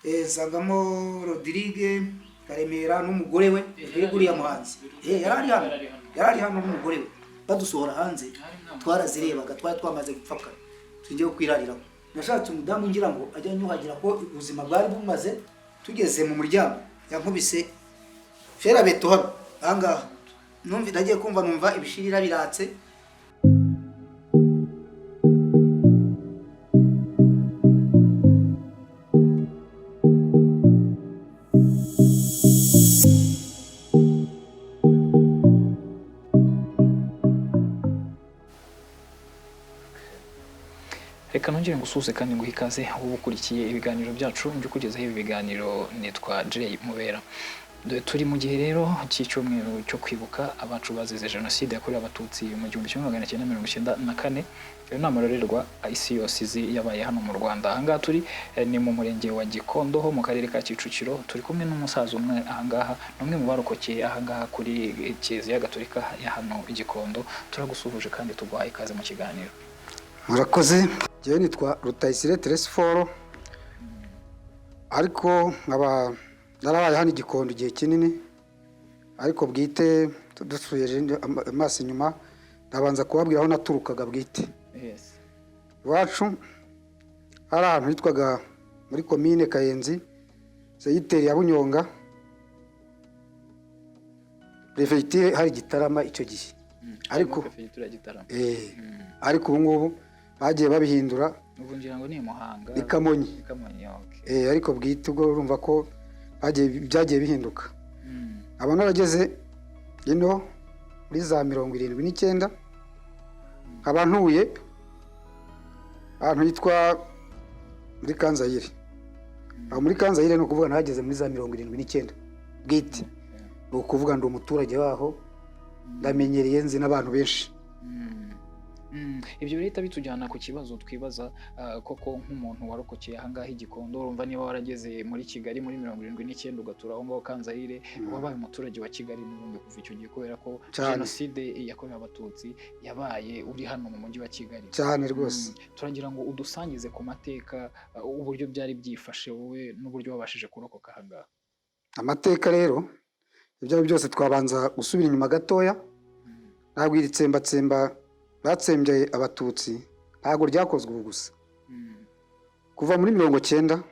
nsangamo Rodrigue Karemera n'umugore we uriya muhanzi yarari hano n'umugore we badusohora hanze twarazirebaga twari twamaze gupfaka tugiye kwirariraho nashatse umudamu ngira ngo ajya nyuhagira ko ubuzima bwari bumaze tugeze mu muryango yankubise fera beto hano ahangaha numva ndagiye kumva numva ibishirira biratse. Reka nongere ngusuze kandi nguhe ikaze aho ukurikiye ibiganiro byacu njye kugezaho ibi biganiro nitwa Jay Mubera. Turi mu gihe rero cy'icyumweru cyo kwibuka abacu bazize jenoside yakorewe abatutsi mu 1994. Iyo nama rorerwa isi yose izi yabaye hano mu Rwanda. Ahangaha turi ni mu murenge wa Gikondo ho mu karere ka Kicukiro. Turi kumwe n'umusaza umwe ahangaha n'umwe mu barokokeye ahangaha kuri Kiliziya Gatolika ya hano Gikondo. Turagusuhuje kandi tuguhaye ikaze mu kiganiro. Murakoze. Jewe nitwa Rutayisire Teresiforo, ariko nkaba narabaye hano Gikondo igihe kinini, ariko bwite dusuye amaso inyuma ndabanza kubabwira aho naturukaga bwite. Yes. Iwacu hari ahantu hitwaga muri komine Kayenzi, Seyiteri ya Bunyonga, prefecture hari Gitarama icyo gihe. Ariko ariko ubu ngubu bagiye babihindura ubu ngira ngo ni Muhanga Ikamonyi. Okay. Ariko bwite ubwo urumva ko byagiye bihinduka. Abantu bageze ino muri za 79 abantuye ahantu hitwa muri Kanzayire. Aho muri Kanzayire no kuvuga nahageze muri za 79 bwite. No kuvuga ndi umuturage waho ndamenyereye nzi n'abantu benshi. Ibyo leta bitujyana ku kibazo twibaza koko nk'umuntu warokokeye ahangaha Gikondo, urumva niba warageze muri Kigali muri 79 ugatura aho ngaho Kanzayire, wabaye umuturage wa Kigali n'ubundi kuva icyo gihe kubera ko jenoside yakorewe abatutsi yabaye uri hano mu mujyi wa Kigali cyane rwose. Turagira ngo udusangize ku mateka uburyo byari byifashe wowe n'uburyo wabashije kurokoka ahangaha. Amateka rero ibyo byose twabanza gusubira inyuma gatoya. Ntabwo iri tsembatsemba batsembye abatutsi ntabwo ryakozwe ubu gusa. Kuva muri 90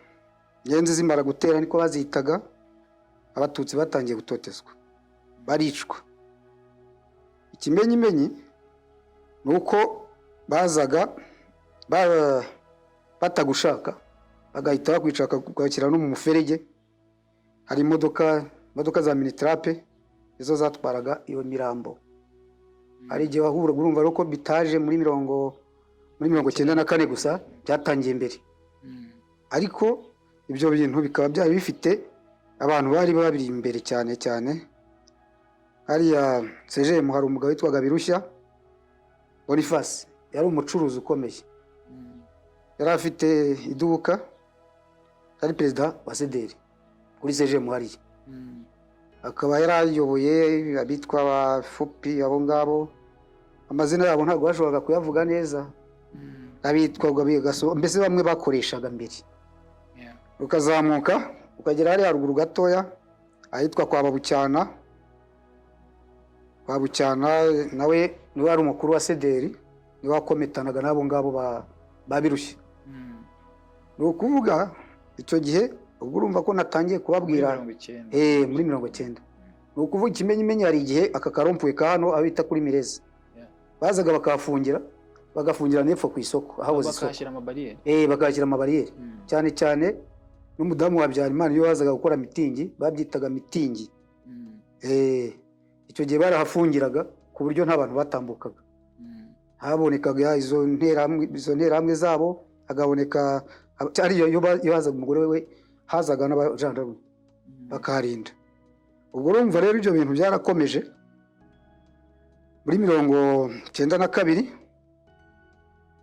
nyenzi zimara gutera niko bazitaga, abatutsi batangiye gutotezwa baricwa. Ikimenyimenyi nuko bazaga batagushaka bagahita bakwicaka kwakira no mu muferege. Hari imodoka za minitrape izo zatwaraga iyo mirambo. Ari gihe wahura urumva roko bitaje muri 94 gusa byatangiye imbere. Ariko ibyo bintu bikaba byari bifite abantu bari babiri imbere cyane cyane. Hariya CGM hari umugabo witwaga Birushya Boniface, yari umucuruzi ukomeye. Yari afite iduka, yari perezida wa CDR kuri CGM hariya. Akaba yarayoboye abitwa abafupi abo ngabo, amazina yabo ntabwo bashoboraga kuyavuga neza. Abitwaga bigaso mbese bamwe bakoreshaga mbere. Ukazamuka ukagera hari haruguru gatoya ahitwa kwa Babucyana. Nawe niwe ari umukuru wa CDR, niwe wakometanaga nabo ngabo babirushye. No kuvuga icyo gihe ubwo urumva ko natangiye kubabwira muri 90. No kuvuga ikimenyimenyi hari igihe aka karompuwe ka hano abita kuri Mirezi. Bazaga bagafungira nepfo ku isoko aho bakashyira amabariyeri. Bakashyira amabariyeri. Cyane cyane n'umudamu wa Byarimana iyo wazaga gukora mitingi babyitaga mitingi. Icyo gihe barahafungiraga ku buryo nta bantu batambukaga. Habonekaga izo nterahamwe zabo, agaboneka ari yo hazaga umugore we, hazaga n'abajandarume bakarinda. Ubwo urumva rero ibyo bintu byarakomeje. Muri 92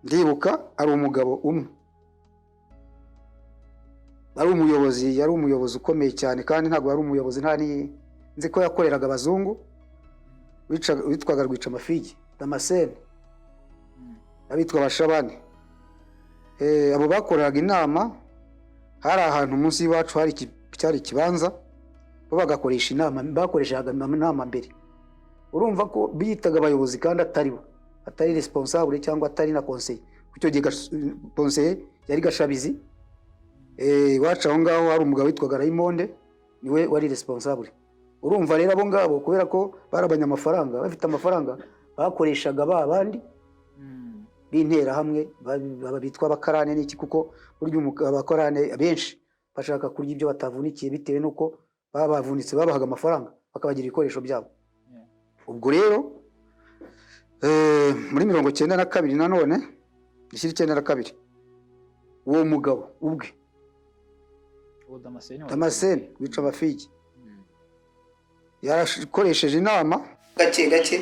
ndibuka ari umugabo umwe, ari umuyobozi, yari umuyobozi ukomeye cyane kandi ntabwo yari umuyobozi nzi ko yakoreraga abazungu, witwaga Rwica Amafigi Damascene, abitwa Bashabane. Abo bakoreraga inama hari ahantu munsi y'iwacu cyari ikibanza bo bagakoresha inama, bakoreshaga inama mbere. Urumva ko biyitaga abayobozi kandi atari responsable cyangwa atari na conseil. Kucyo gihe conseil yari Gashabizi. Iwacu aho ngaho hari umugabo witwaga Raymonde, niwe wari responsable. Urumva rero abo ngabo kubera ko barabanya amafaranga, bafite amafaranga bakoreshaga babandi bintera hamwe bitwa abakarane n'iki, kuko burya abakarane benshi bashaka kurya ibyo batavunikiye bitewe nuko babavunitse, babahaga amafaranga bakabagira ibikoresho byabo. Ubwo rero muri 92 nanone 92 uwo mugabo ubwe Damascene wica abafigi yarakoresheje inama gake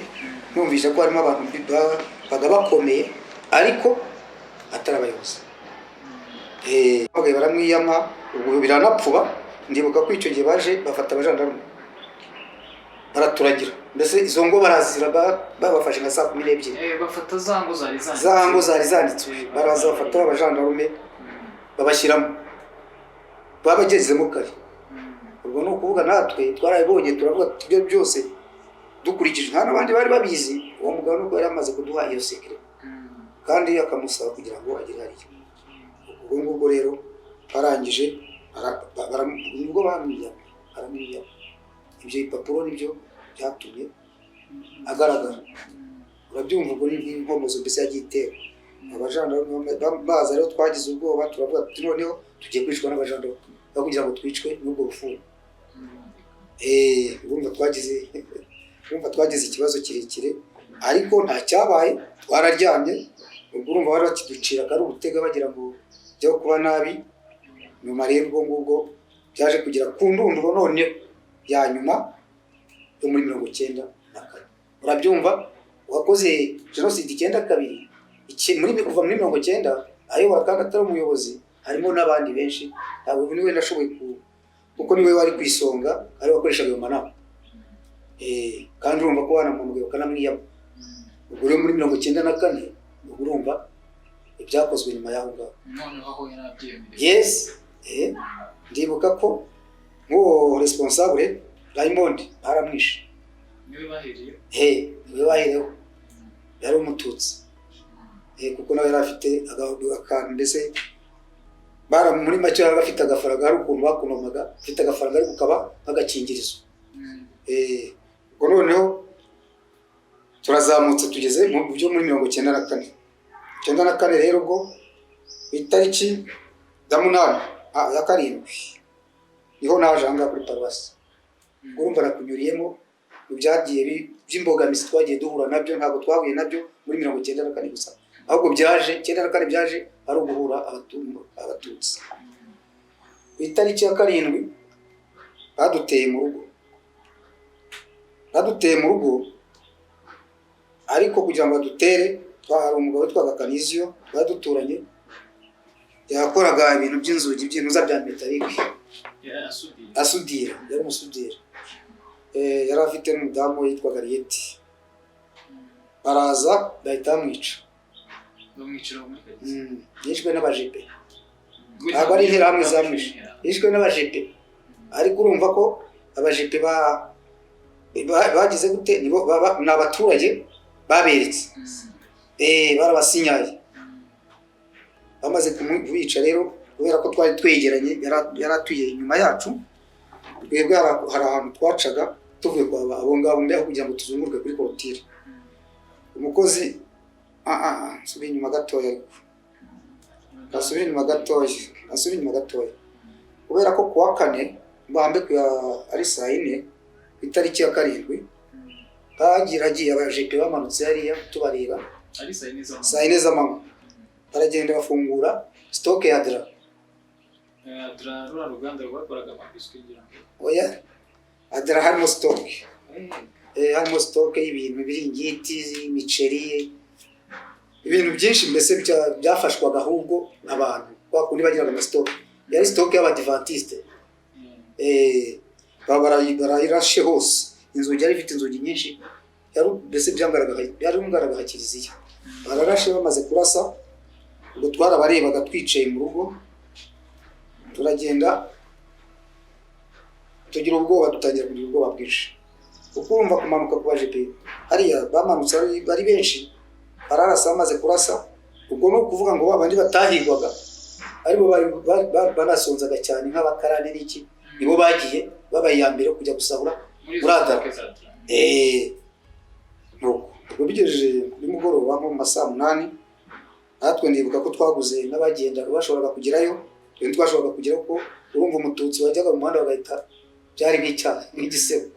numvise ko harimo abantu bakomeye ariko atari abayobozi. Baramwiyama ubwo biranapfuba. Ndibuka ko icyo gihe baje bafata abajandarume baraturagira, mbese izo ngo barazira babafashe nka 12:00. Bafata za ngo zari zanditswe, baraza bafata abajandarume babashyiramo, babagezemo kare. Ubwo no kuvuga natwe twarabibonye, turavuga ibyo byose dukurikije, nta nabandi bari babizi. Uwo mugabo nubwo yari amaze kuduha iyo secret kandi akamusaba kugira ngo agire hariya. Ubwo rero arangije nibwo bamwiya ibyo ipapuro nibyo byatumye agaragara. Urabyumva ubwo n'inkomozo mbese yagitera abajandarume baza. Rero twagize ubwoba, turavuga tuti noneho tugiye kwicwa n'abajandarume kugira ngo twicwe n'ubwo bufungo. Urumva twagize ikibazo kirekire ariko nta cyabaye, twararyamye. Ubwo urumva bari bakiducira kari ubutega bagira ngo byo kuba nabi. Nyuma rero ubwo ngubwo byaje kugira ku ndunduro none ya nyuma yo muri 94. Urabyumva, wakoze jenoside 92 muri kuva muri 90 ayobora kandi atari umuyobozi, harimo n'abandi benshi. Ntabwo niwe nashoboye kuko niwe wari kwisonga, ari wakoreshaga ayo manama. Kandi urumva ko banamubwiye bakanamwiyama. Ubwo rero muri 94 urumva ibyakozwe nyuma y'aho ngaho. Yes, ndibuka ko nk'uwo responsable Raymond baramwishe. Niwe bahiriye? Niwe bahireho. Yari umututsi. Kuko nawe yari afite akantu mbese muri make yari afite agafaranga, hari ukuntu bakunomaga, afite agafaranga ariko kaba nk'agakingirizo. Ubwo noneho turazamutse tugeze mu byo muri 94. 94 rero ubwo itariki ya 8 ya 7 niho naje anga kuri paruwasi. Urumva nakunyuriyemo byagiye by'imbogamizi twagiye duhura nabyo, ntabwo twahuye nabyo muri 94 gusa, ahubwo byaje 94 byaje ari uguhura abatutsi. Itariki ya 7 baduteye mu rugo ariko kugira ngo badutere hari umugabo witwaga Kanizio baduturanye, yakoraga ibintu by'inzugi by'intuza bya metalike, asudira, yari umusudira. Yari afite n'umudamu yitwaga Rieti. Baraza bahita bamwica. Yishwe n'abajepe. Ntabwo ari interahamwe zamwishe, yishwe n'abajepe. Ariko urumva ko abajepe bagize gute, ni abaturage baberetse. Barabasinyaye. Bamaze kumubica rero kubera ko twari twegeranye, yaratuye inyuma yacu. Twebwe hari ahantu twacaga tuvuye kwa abo ngabo mbere kugira ngo tuzunguruke kuri korotire. Umukozi nsubira inyuma gatoya, asubira inyuma gatoya kubera ko kuwa 4 mbambe ari saa 4 itariki ya 7 bagiragiye abajepe bamanutse hariya tubareba ari saa 4 z'amanywa. Baragenda bafungura stock ya Dra ruganda rwakoraga amabiswi ngira ngo oya Adra harimo stock harimo stock y'ibintu biringiti, imiceri, ibintu byinshi mbese byafashwaga ahubwo abantu kwa kundi bagiraga ama stock. Yari stock y'abadventiste. Barayirashe hose, inzugi yari ifite inzugi nyinshi, yari mbese byarungaraga kiliziya. Bararashe bamaze kurasa, ubwo twarabarebaga twicaye mu rugo, turagenda tugira ubwoba, dutangira kugira ubwoba bwinshi kuko urumva kumanuka ku bajepe hariya bamanutse bari benshi, bararasa bamaze kurasa. Ubwo ni ukuvuga ngo babandi batahigwaga aribo banasonzaga cyane nk'abakarani n'iki, nibo bagiye babaye iya mbere kujya gusahura muradara. Ubwo bigejeje nimugoroba nko mu masaa 8, natwe ndibuka ko twaguze n'abagenda bashoboraga kugerayo, twashoboraga kugeraho ko urumva umututsi wajyaga mu muhanda bagahita byari nk'icyaha nk'igisebo.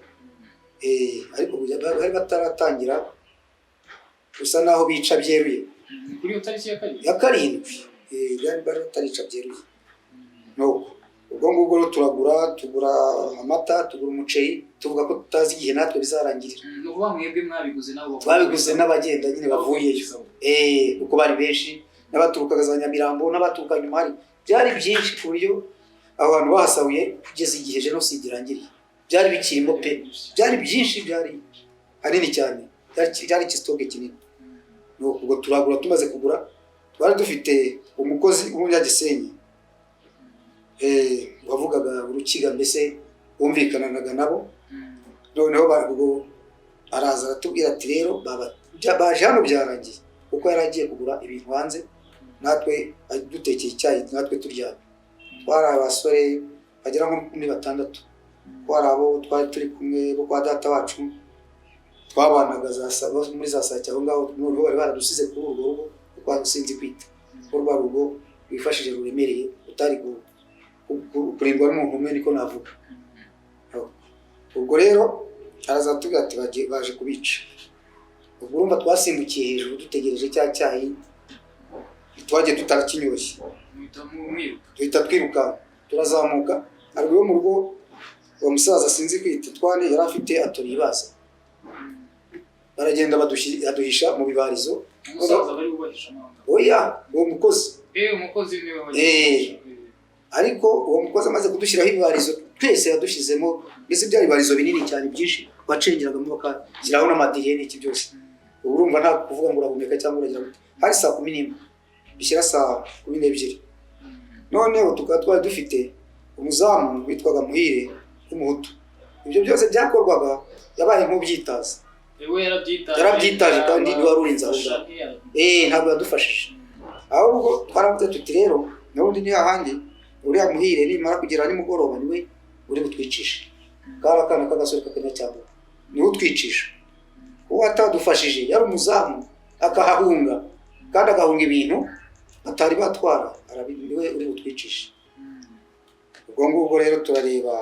Ariko bari bataratangira gusa naho bica byeruye kuri utariki ya 7 byari batarica byeruye. Ubwo ngubwo tugura amata, tugura umuceri, tuvuga ko tutazi igihe natwe bizarangirira. Nuvuga mwebwe mwabiguze nabo babiguze n'abagenda nyine bavuyeyo, kuko bari benshi, n'abaturukaga za Nyamirambo n'abaturuka nyuma, hari byari byinshi ku buryo abantu bahasabuye kugeza igihe jenoside irangiriye. Byari bikirimo pe, byari byinshi, byari hanini cyane, byari kistoke kinini. Ubwo turagura, tumaze kugura twari dufite umukozi w'Umunyagisenyi wavugaga urukiga, mbese bumvikananaga nabo. Noneho barwo araza aratubwira ati rero baje hano byarangiye, kuko yaragiye kugura ibintu hanze, natwe dutekeye icyayi natwe turyana. Twari abasore bagera nko muri 6, twari abo twari turi kumwe bo kwa data wacu, twabanaga muri za saa cyangwa ngaho. Noneho bari baradusize kuri urwo rugo, kuko sinzi kwita urwo rugo wifashije ruremereye, utari kurindwa n'umuntu umwe, niko navuga. Ubwo rero arazatubwira ati baje kubica. Ubwo urumva twasimbukiye hejuru dutegereje cya cyayi, twagiye tutarakinyoshye, duhita twiruka turazamuka. Ariko yo mu rugo uwo musaza sinzi kwita Twane yari afite atoriye ibaza, baragenda baduhisha mu bibarizo. Umusaza bari bubahisha amanga? Oya, uwo mukozi. Umukozi niwe waje. Ariko uwo mukozi amaze kudushyiraho ibibarizo twese yadushyizemo, mbese byari ibibarizo binini cyane byinshi, bacengeragamo bakashyiraho n'amadiriye n'iki byose. Ubu urumva nta kuvuga ngo urahumeka cyangwa uragira gute. Hari saa 11 bishyira saa 12. Noneho twari dufite umuzamu witwaga Muhire w'umuhutu. Ibyo byose byakorwaga yabaye nk'ubyitaza. Yarabyitaje kandi niwe warurinze aho. Ntabwo yadufashije. Ahubwo twaravuze tuti rero n'ubundi ni hahandi uriya Muhire nimara kugera nimugoroba niwe uri butwicisha. Kara kana kagasore k'akanyacyambu niwe utwicisha. Uwo atadufashije yari umuzamu akahahunga, kandi agahunga ibintu atari batwara, niwe uri butwicisha. Ubwo ngubwo rero turareba,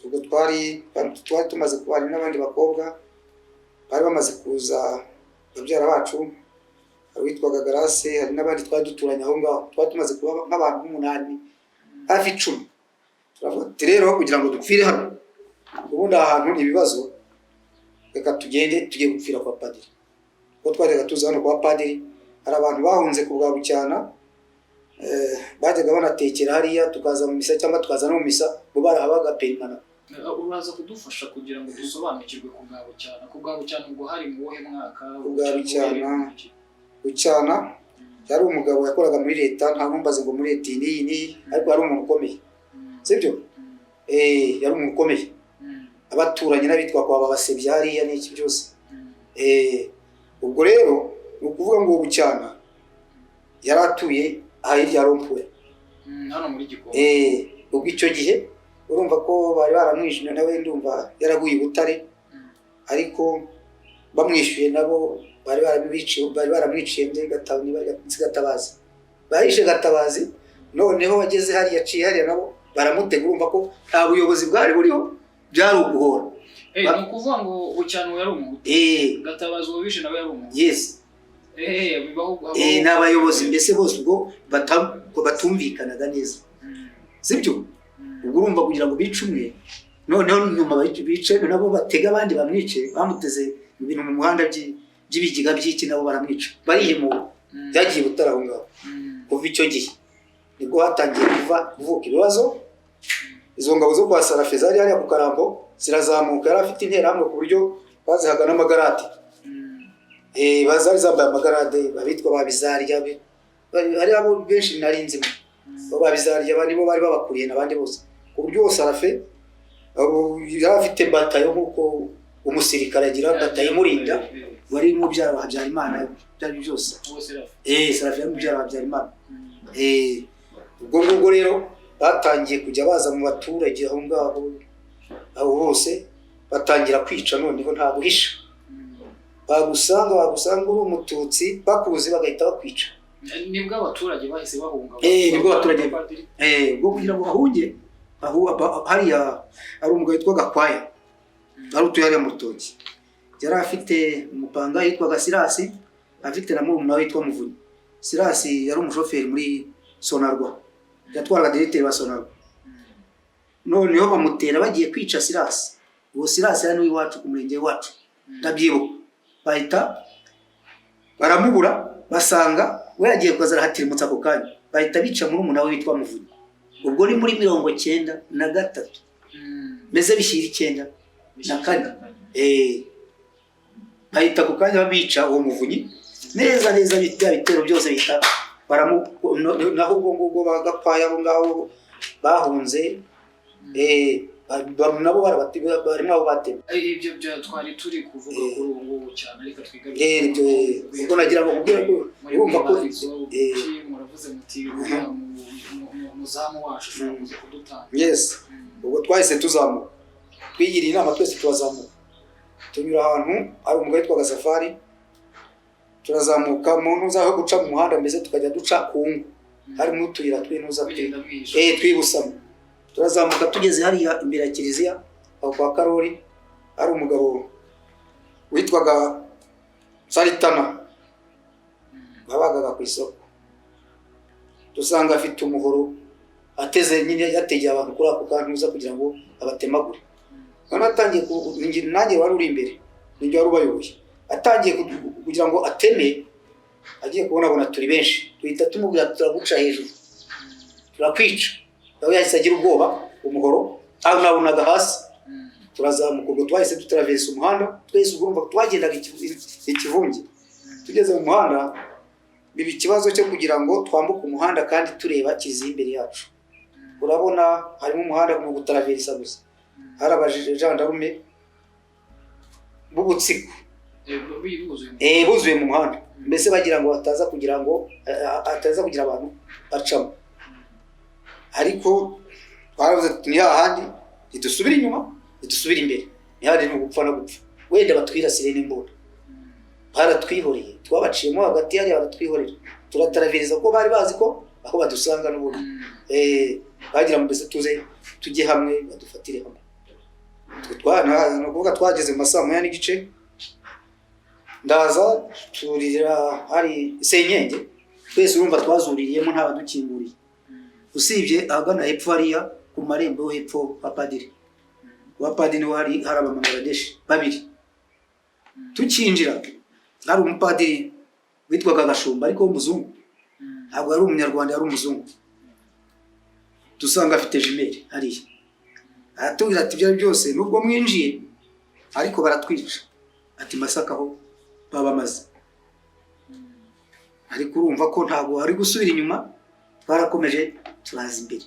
ubwo twari tumaze kubana n'abandi bakobwa bari bamaze kuza, babyara bacu witwaga Grace, hari n'abandi twari duturanye aho ngaho, twari tumaze kuba nk'abantu 8 hafi 10. Turavuga ati rero kugira ngo dupfire hano, ubundi ahantu ibibazo, reka tugiye gupfira kwa padiri. Kuko twajyaga tuza hano kwa padiri, hari abantu bahunze ku bwa Bucyana, bajyaga banatekera hariya, tukaza mu misa cyangwa tukaza no mu misa, bo barahabaga perimana. Uraza kudufasha kugira ngo dusobanukirwe ku bwa Bucyana. Ku bwa Bucyana ngo hari mu wohe mwaka? Ku bwa Bucyana yari umugabo yakoraga muri leta, nta nkumbaze ngo muri leta iyi, ariko yari umuntu ukomeye. Sibyo? Yari umuntu ukomeye. Abaturanye n'abitwa kwa babasebya hariya n'iki byose. Ubwo rero ni ukuvuga ngo Bucyana yaratuye ahirya rompuwe. Hano muri Gikondo. Ubwo icyo gihe urumva ko bari baramwishyuye, nawe ndumva yaraguye i Butare, ariko bamwishyuye nabo bari baramwiciye Gatabazi. Bahishe Gatabazi, noneho wageze hariya yaciye hariya nabo baramutega. Urumva ko nta buyobozi bwari buriho, byari uguhora. Ni ukuvuga ngo Bucyana yari umuhutu, Gatabazi wabishe nawe yari umuhutu. Yes. N'abayobozi mbese bose ubwo batumvikanaga neza. Sibyo? Ubwo urumva kugira ngo bice umwe, noneho nyuma bice nabo batega abandi bamwice, bamuteze ibintu mu muhanda by'ibigiga by'iki, nabo baramwica. Barihimura, byagiye Butare aho ngaho. Kuva icyo gihe nibwo hatangiye kuvuka ibibazo. Izo ngabo zo kwa Sarafe zari hariya ku Karambo zirazamuka, yari afite interahamwe ku buryo bazihaga n'amagarade. Bazari zambaye amagarade, babitwa babizarya, hari abo benshi narinzimo. babizarya bari bo bari babakuriye n'abandi bose ku buryo bose arafe yari afite batayo nk'uko umusirikare agira batayo imurinda wari mubyara wa Habyarimana byari byose Serafe yari mubyara wa Habyarimana ubwo ngubwo rero batangiye kujya baza mu baturage aho ngaho aho hose batangira kwica noneho nta guhisha bagusanga uri umututsi bakuzi bagahita bakwica nibwo abaturage bahise bahunga nibwo abaturage bwo kugira ngo bahunge hariya ari umugabo witwa Gakwaya ari utuye hariya mu rutoki yari afite umupanga yitwaga Sirasi afite na murumuna we witwa Muvunyi. Sirasi yari umushoferi muri Sonarwa yatwaraga directeur wa Sonarwa noneho bamutera bagiye kwica Sirasi. Uwo Sirasi ari iwacu ku murenge wacu ndabyibuka bahita baramubura basanga we yagiye kwazara hatirimutsa ako kanya bahita bica murumuna we witwa Muvunyi. Ubwo ni muri 93 meze bishira 94 bahita ku kanya babica uwo Muvunyi neza bya bitero byose bita naho ubwo bagapaya abo ngaho bahunze nabo barimo abo batema ibyo twari turi kuvuga kuri ubu ngubu cyane ariko twigarukira ubwo nagira ngo kubwira ko urumva ko muravuze muti muzamu wacu ushobora kudutanga yes ubwo twahise tuzamuka twigiriye inama twese tubazamuka tunyura ahantu ari umugabo witwa Safari turazamuka mu ntuza aho guca mu muhanda mbese tukajya duca ku ngo hari mu tuyira tw'intuza twibusamo turazamuka tugeze hariya imbere ya kiliziya aho kwa Karori ari umugabo witwaga Saritana babagaga ku isoko dusanga afite umuhoro ateze nyine yategeye abantu kuri ako kantuza kugira ngo abatemagure none atangiye nanjye wari uri imbere ninjye wari ubayoboye atangiye kugira ngo ateme agiye kubona turi benshi tuhita tumubwira turaguca hejuru turakwica nawe yahise agira ubwoba umuhoro nabunaga hasi turazamuka ubwo twahise dutravesa umuhanda twese urumva twagendaga ikivunge tugeze mu muhanda biba ikibazo cyo kugira ngo twambuke umuhanda kandi tureba kiliziya imbere yacu urabona harimo umuhanda mu gutravesa gusa harabajije gendarme bubutsiko buzuye mu muhanda mbese bagira ngo ataza kugira abantu bacamo ariko twaravuze ni hahandi idusubira inyuma idusubira imbere ni hahandi no gupfa no gupfa wenda batwirasire n'imbunda baratwihoreye twabaciyemo hagati yari baratwihorera turataravereza ko bari bazi ko aho badusanga n'ubundi bagira ngo mbese tuze tujye hamwe badufatire hamwe no kuvuga twageze mu masaa 9:30 ndaza turira hari Senyenge twese urumva twazuririyemo nta badukinguriye usibye ahagana hepfo hariya ku marembo yo hepfo abapadiri wari hari abamangaradeshi babiri tukinjira hari umupadiri witwaga Gashumba ariko w'umuzungu ntabwo yari umunyarwanda yari umuzungu dusanga afite jimeri hariya aratubwira ati ibyo byose nubwo mwinjiye ariko baratwica ati Masaka aho babamaze ariko urumva ko ntabwo ari gusubira inyuma twarakomeje turaza imbere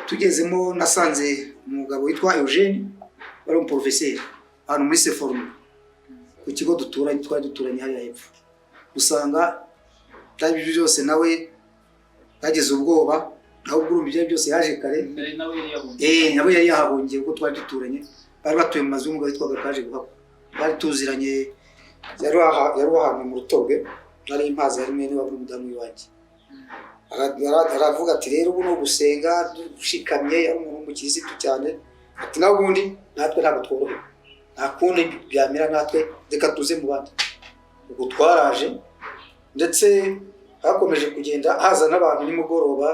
tugezemo nasanze umugabo witwa Eugene wari umuprofeseri hano muri Seforume ku kigo duturanye hariya hepfo usanga byari byose nawe yageze ubwoba naho urumva ibyo byose yaje kare nawe yari yahabongiye kuko twari duturanye bari batuye mu mazu y'umugabo witwaga Kaje Guhakwa bari tuziranye yari ahantu mu Rutobwe nari impazi yari mwene wa mudamu iwanjye aravuga ati rero ubu no gusenga dushikamye ari umuntu mukirisitu cyane ati naho ubundi natwe ntabwo tworohe nta kundi byamera natwe reka tuze mu bandi ubwo twaraje ndetse hakomeje kugenda haza n'abantu nimugoroba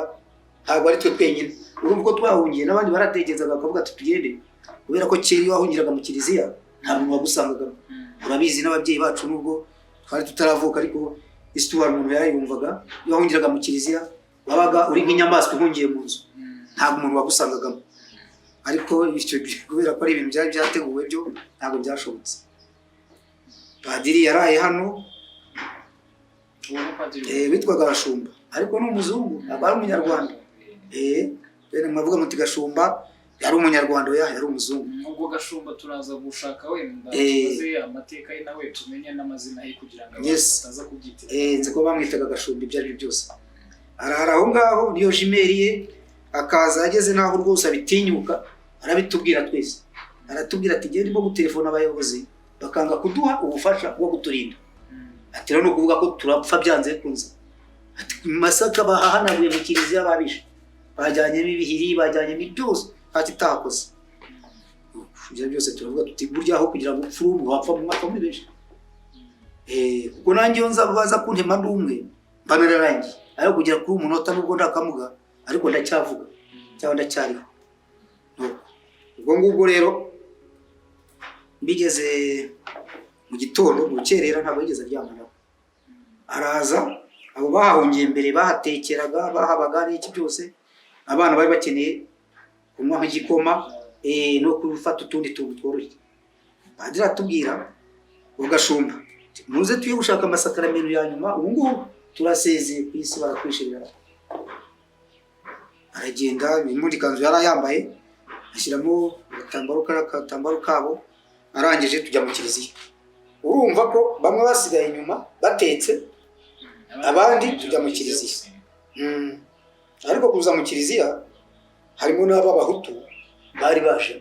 ntabwo ari twe twenyine urumva ko twahungiye n'abandi barategerezaga bakavuga ati tugende kubera ko kera iyo wahungiraga mu kiliziya nta muntu wagusangaga urabizi n'ababyeyi bacu nubwo twari tutaravuka ariko isituwari umuntu yarayumvaga iyo wahungiraga mu kiliziya wabaga uri nk'inyamaswa ihungiye mu nzu ntabwo umuntu wagusangagamo ariko kubera ko ari ibintu byari byateguwe byo ntabwo byashobotse padiri yaraye hano witwaga Gashumba ariko ni umuzungu ntabwo ari umunyarwanda. Bene mwavuga muti Gashumba yari umunyarwanda oya yari umuzungu. Ubwo Gashumba turaza gushaka wenda tumaze amateka ye nawe tumenye n'amazina ye kugira ngo bataza kubyitira. Nzi ko bamwitaga Gashumba ibyo ari byose. Arahara aho ngaho niyo jimeri ye akaza ageze naho rwose abitinyuka arabitubwira twese. Aratubwira ati gende mo gutelefona abayobozi bakanga kuduha ubufasha bwo guturinda. Ati rero no kuvuga ko turapfa byanze kunze. Ati Masaka bahahanaguye mu kiliziya babisha. Bajyanye ibihiri bajyanye byose ati takoze. Ibyo byose turavuga tuti burya aho kugira ngo upfuru wapfa mu mwaka muri benshi. Kuko nanjye nza baza kuntema ndumwe banararangiye. Ayo kugira kuri umunota nubwo ndakamuga ariko ndacyavuga cyangwa ndacyariho. Ubwo ngubwo rero bigeze mu gitondo mu rukerera ntabwo yigeze aryamana. Araza abo bahahungiye mbere bahatekeraga bahabaga n'iki byose abana bari bakeneye kunywa igikoma no gufata utundi tuntu tworoshye. Padiri atubwira Gashumba muze tuye gushaka amasakaramentu ya nyuma ubu ngubu turasezeye ku isi barakwishirira. Aragenda muri kanzu yari yambaye ashyiramo agatambaro kabo arangije tujya mu kiliziya. Urumva ko bamwe basigaye inyuma batetse abandi tujya mu kiliziya. Ariko kuza mu kiliziya harimo n'abahutu bari baje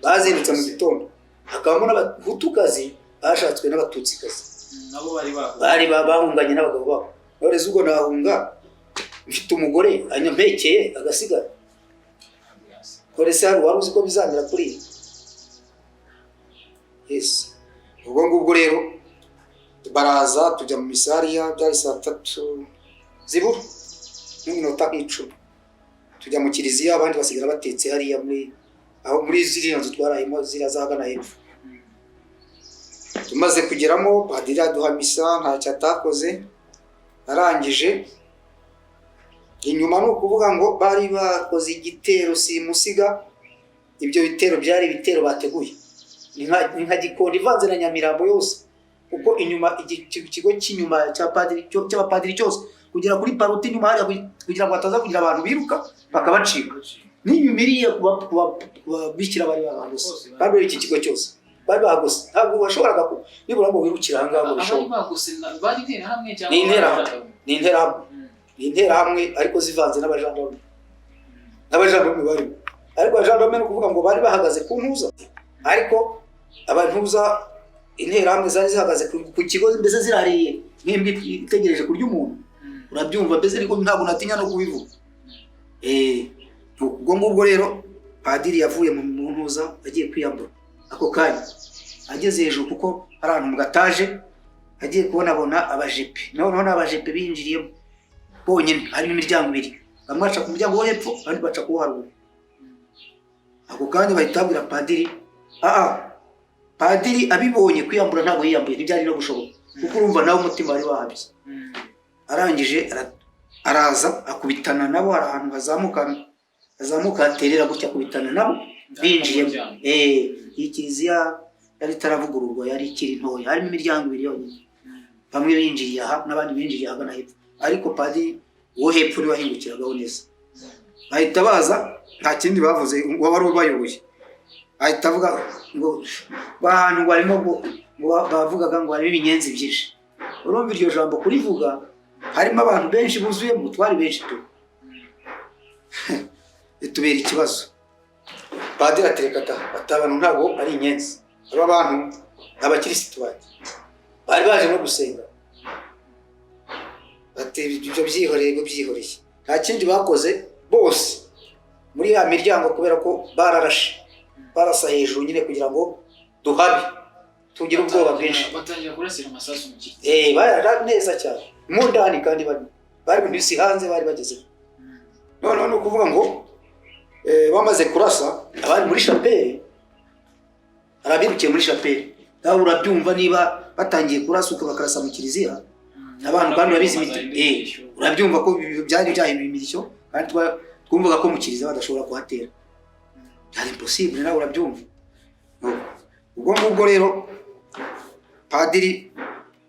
bazindutse mu gitondo hakabamo n'abahutukazi bashatswe n'abatutsikazi nabo bari bahunganye n'abagabo babo. None ubwo nahunga mfite umugore anyampekeye agasigara korese hari wari uzi ko bizamira kuri yes. Ubwo ngubwo rero baraza tujya mu misariya byari saa 3 zibura n'umunota 10 tujya mu kiliziya abandi basigara batetse hariya muri ziriya nzu twarayemo zira zagana hepfo. Tumaze kugeramo padiri aduha misa ntacyo atakoze arangije. Inyuma no kuvuga ngo bari bakoze igitero simusiga. Ibyo bitero byari ibitero bateguye ni nka Gikondo ivanze na Nyamirambo yose kuko inyuma ikigo cy'inyuma cya padiri cy'abapadiri cyose kugera kuri paruti nyuma hari kugira ngo bataza kugira abantu biruka bakabacika n'inyuma iriye kubabikira bari bahagose bari iki kigo cyose bari bahagose ntabwo bashoboraga nibura ngo wirukira hanga ngo bishobora bahagose bari intera hamwe cyangwa ni intera hamwe ariko zivanze n'abajandarume bari ariko abajandarume no kuvuga ngo bari bahagaze ku ntuza ariko abantuza intera hamwe zari zihagaze ku kigo mbese zirariye nk'imbwa itegereje kurya umuntu. Urabyumva mbese ariko ntabwo natinya no kubivuga. Ubwo ngubwo rero padiri yavuye mu ntuza agiye kwiyambura ako kanya ageze hejuru kuko hari ahantu mu gataje agiye kubona abajepe noneho n'abajepe binjiriyemo bonyine harimo imiryango ibiri bamwe baca ku muryango wo hepfo abandi baca ku wo haruguru. Ako kanya bahita babwira padiri padiri abibonye kwiyambura ntabwo yiyambuye ntibyari no gushoboka kuko urumva nawe umutima wari wahabye. Arangije araza akubitana nabo hari ahantu hazamuka haterera gutya akubitana nabo binjiyemo. Iyi kiliziya yari itaravugururwa yari ikiri ntoya harimo imiryango ibiri yonyine bamwe binjiriye aha n'abandi binjiriye ahagana hepfo ariko padiri wo hepfo ni wahingukiragaho neza. Bahita baza nta kindi bavuze wari ubayoboye ahita avuga ngo bahantu ngo harimo bavugaga ngo harimo ibinyenzi byinshi. Urumva iryo jambo kurivuga harimo abantu benshi buzuye mu twari benshi tu bitubera ikibazo. Padiri atereka abantu ntabwo ari inyenzi aba bantu abakirisitu bari baje no gusenga batera ibyo byihoreye nta kindi bakoze bose muri ya miryango kubera ko barasa hejuru nyine kugira ngo duhabe tugire ubwoba bwinshi batangira kurasira amasasu mu kirere. Bari neza cyane mu ndani kandi bari mu bisi hanze bari bageze. None no kuvuga ngo bamaze kurasa abari muri chapelle arabirukiye muri chapelle dawe urabyumva niba batangiye kurasa ukabakarasa mu kiliziya abantu kandi babizi urabyumva ko byari byahinduye imirishyo kandi twumvaga ko mu kiliziya badashobora kuhatera byari impossible nawe urabyumva. Ubwo ngubwo rero padiri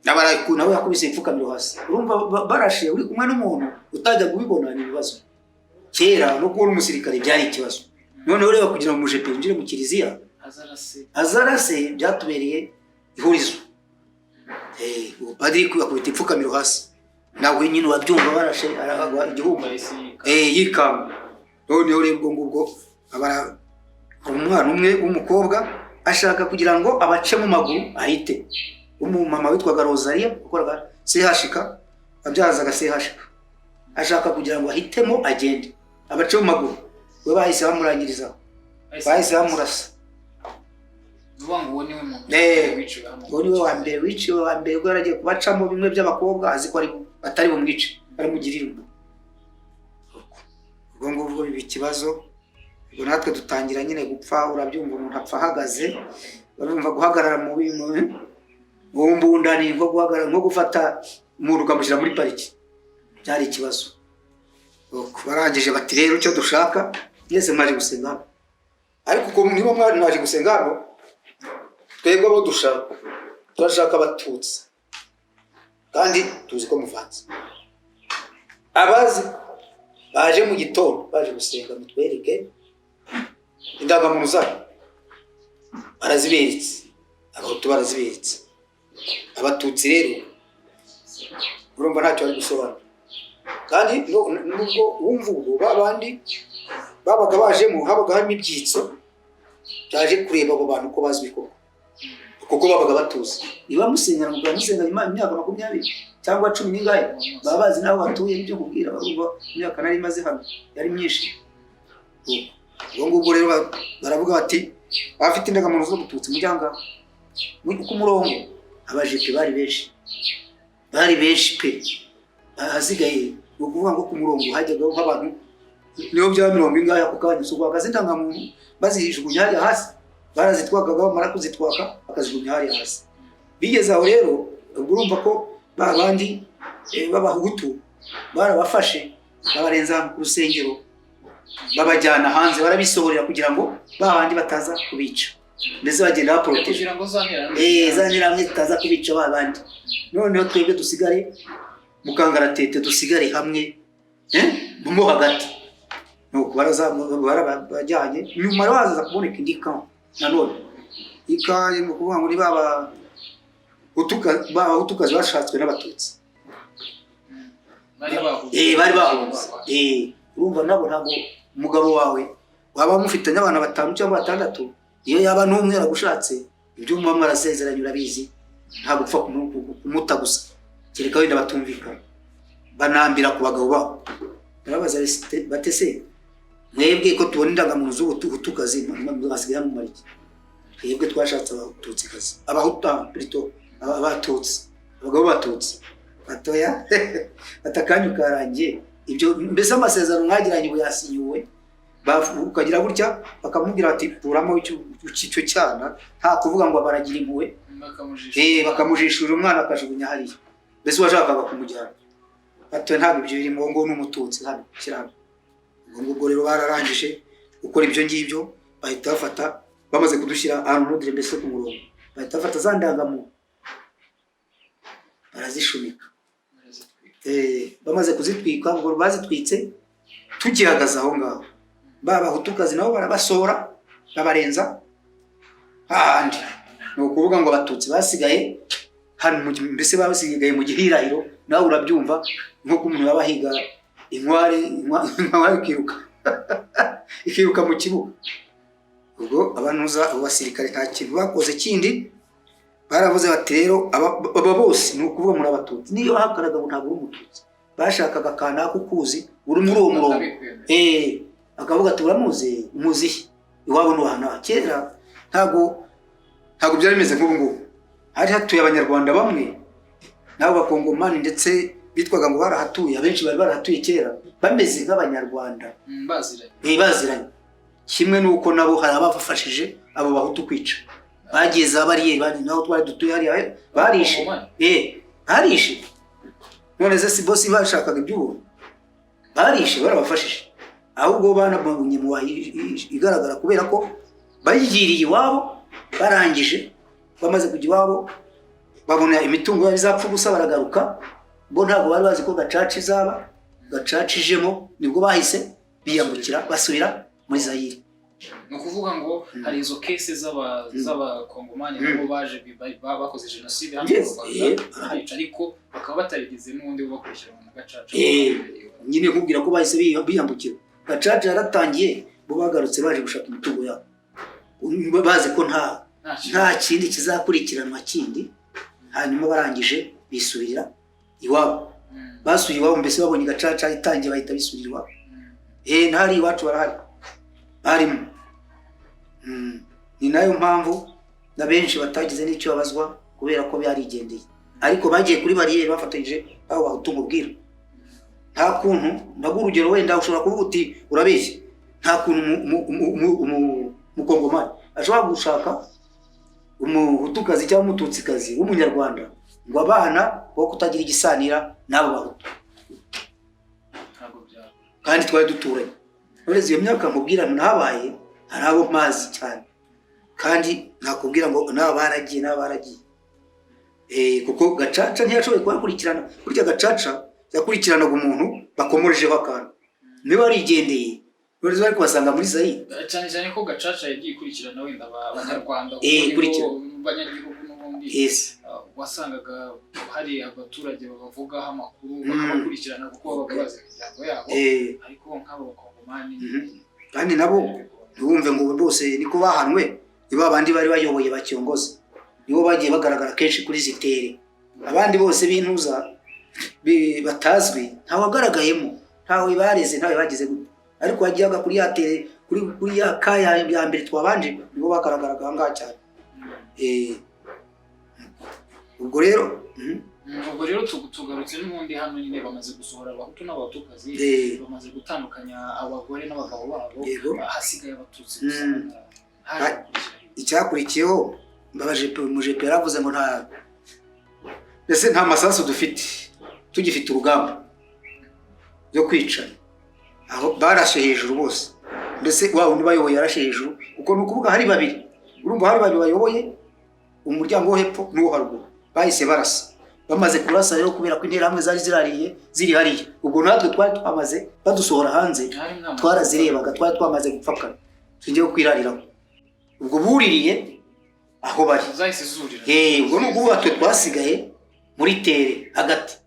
nawe yakubise ipfukamiro hasi. Urumva barashe uri kumwe n'umuntu utajya kubibona ni ibibazo. Kera no kubona umusirikare byari ikibazo. Noneho reba kugira ngo umujepe yinjire mu kiliziya azarase byatubereye ihurizo. Padiri akubita ipfukamiro hasi. Nawe nyine wabyumva barashe aragwa igihumba yikanga. Noneho rero ngubwo abara umwana umwe w'umukobwa ashaka kugira ngo abace mu maguru ahite. Umumama witwaga Rosalia ukoraga sehashika abyazaga sehashika ashaka kugira ngo ahitemo agende abace mu maguru. We bahise bamurangiriza bahise bamurasa. Nubango niwe mu niwe wa mbere wiciwe wa mbere ubwo yaragiye kubacamo bimwe by'abakobwa azi ko atari bumwice baramugirira ubwo ngubwo biba ikibazo. Ubwo natwe dutangira nyine gupfa. Urabyumva umuntu apfa ahagaze. Urumva guhagarara mu bintu mbundani nko guhagarara nko gufata umuntu ukamushyira muri pariki byari ikibazo. Barangije bati rero icyo dushaka yese mwaje gusenga hano, ariko uko niba mwaje gusenga hano twebwe abo turashaka abatutsi kandi tuzi ko muvanze. Abazi baje mu gitondo baje gusenga mutwereke indangamuntu zabo baraziberetse. Abahutu baraziberetse. Abatutsi rero urumva ntacyo ari gusobanura. Kandi nubwo wumva ubwo babandi babaga bajemo habaga harimo ibyitso byaje kureba abo bantu ko bazwi kuko babaga batuzi. Niba musengera mu Rwanda imyaka 20 cyangwa 10 n'ingahe baba bazi naho batuye n'ibyo kubwira barumva imyaka nari maze hano yari myinshi. Ubwo rero baravuga bati bafite indangamuntu zo gututsi mujyanga ku murongo. Abajepe bari benshi pe. Hasigaye ukuvuga ngo ku murongo hajyaga nk'abantu niyo bya 70 ingahe ako kanya sugwagaze indangamuntu bazijugunya hariya hasi. Barazitwakaga bamara kuzitwaka bakazijugunya hariya hasi. Bigeze aho rero urumva ko babandi b'abahutu barabafashe babarenza ku rusengero babajyana hanze barabisohorera kugira ngo babandi bataza kubica. Mbese bagenda baproteje kugira ngo zanira zitaza kubica babandi. Noneho twebwe dusigare mukangaratete dusigare hamwe mu hagati. Nuko barabajyanye nyuma bazaza kuboneka indi camp nanone ikaye mu kuvuga ngo ni baba utukazi bashatswe n'abatutsi bari bahunze. Urumva nabo ntabwo umugabo wawe waba mufitanye abana 5 cyangwa 6 iyo yaba n'umwe yaragushatse ibyo muba mwarasezeranye urabizi nta gupfa kumuta gusa kereka wenda batumvikana banambira ku bagabo babo. Barabaza batese mwebwe ko tubona indangamuntu z'ubutukazi mwasigaye mu mariki. Twebwe twashatse abatutsi kazi abahuta plutôt abatutsi abagabo batutsi batoya atakanyu karangiye ibyo mbese amasezerano mwagiranye buyasinyuwe ukagira gutya bakamubwira ati turamo icyo cyana nta kuvuga ngo baragira impuwe bakamujishura umwana akajugunya hariya. Mbese washakaga kumujyana atoye ntabwo ibyo biri ngo n'umututsi hano kirano. Ubwo rero bararangije gukora ibyo ngibyo bahita bafata bamaze kudushyira ahantu n'udire mbese ku murongo bahita bafata za ndangamuntu barazishumika. Bamaze kuzitwika ngo bazitwitse tugihagaze aho ngaho babahutukazi nabo barabasohora babarenza ahandi. Ni ukuvuga ngo abatutsi basigaye hano mbese basigaye mu gihirahiro. Nawe urabyumva nko kumuntu babahiga inkware ikiruka mu kibuga. Ubwo abantuza abasirikare nta kintu bakoze kindi baravuze bati rero aba bose ni ukuvuga muri abatutsi niyo hakaraga ngo ntabwo umututsi bashakaga kana kukuzi uri muri uwo murongo akavuga ati uramuzi umuzi iwabo n'uhana kera ntabwo byari bimeze nk'ubu ngubu. Hari hatuye abanyarwanda bamwe nabo bakongomani ndetse bitwaga ngo barahatuye. Abenshi bari barahatuye kera bameze nk'abanyarwanda baziranye kimwe nuko nabo hari abafashije abo bahutu kwica. Bageze abariyeri bari naho twari dutuye hari barishe barishe. None se si bosi bashakaga iby'ubu barishe barabafashije ahubwo banabonye mu igaragara kubera ko bayigiriye iwabo barangije bamaze kujya iwabo babona imitungo yabo izapfa gusa baragaruka, bo ntabwo bari bazi ko gacaca izaba, gacaca ijemo nibwo bahise biyambukira basubira muri Zaire. ni ukuvuga ngo hari izo kese z'abakongomani nabo baje bakoze jenoside hano mu Rwanda, ariko bakaba batarigeze n'ubundi bakurikirana mu gacaca. Nyine nkubwira ko bahise biyambukira gacaca yaratangiye, bo bagarutse baje gushaka imitungo yabo, bazi ko nta kindi kizakurikiranwa kindi. Hanyuma barangije bisubirira iwabo, basubiye iwabo, mbese babonye gacaca itangiye bahita bisubirira iwabo. Ntari iwacu barimo. Ni nayo mpamvu na benshi batagize n'icyo babazwa kubera ko byarigendeye, ariko bagiye kuri bariyeri bafatanyije aho bahutunga ubwira. Nta kuntu ndaguha urugero, wenda ushobora kuvuga uti urabeshya, nta kuntu umukongomani ashobora gushaka umuhutukazi cyangwa umututsikazi w'umunyarwanda ngo abana bo kutagira igisanira n'abo bahutu, kandi twari duturanye. Uretse iyo myaka nkubwira nahabaye, hari abo mazi cyane, kandi nakubwira ngo naba baragiye kuko gacaca ntiyashoboye kubakurikirana. Burya gacaca yakurikiranaga umuntu bakomorejeho akantu, niba warigendeye uretse bari kubasanga muri Zaire. Cyane ko gacaca yagiye ikurikirana wenda abanyarwanda banyagihugu n'ubundi, wasangaga hari abaturage bavugaho amakuru bakabakurikirana kuko babaga bazi imiryango yabo, ariko nk'abo bakongomani kandi nabo ntiwumve ngo bose niko bahanwe. Nibo abandi bari bayoboye bakiongoza, nibo bagiye bagaragara kenshi kuri zitere. Abandi bose bintuza batazwi ntawagaragayemo, ntawe bareze, ntawe bagize gute, ariko wagiyaga kuri yatere kuri ya kaya ya mbere twabanje, nibo bagaragaraga ngaha cyane. Ubwo rero tugarutse n'ubundi hano nyine bamaze gusohora abahutu n'abatukazi, bamaze gutandukanya abagore n'abagabo babo, hasigaye abatutsi gusa. Icyakurikiyeho mbabaje umujepe yaravuze ngo nta masasu dufite, tugifite urugamba yo kwicana. Aho barashe hejuru bose, ndetse wa undi bayoboye yarashe hejuru, kuko nukuvuga hari babiri, urumva hari babiri bayoboye umuryango wo hepfo n'uwo haruguru, bahise barasa. Bamaze kurasa rero kubera ko intera hamwe ziri hariya, ubwo natwe twari twamaze badusohora hanze, twarazirebaga, twari twamaze gupfakana tugiye kwirariraho. Ubwo buririye aho bari zahise zurira. Ubwo n'ubwo batwe twasigaye muri tere hagati,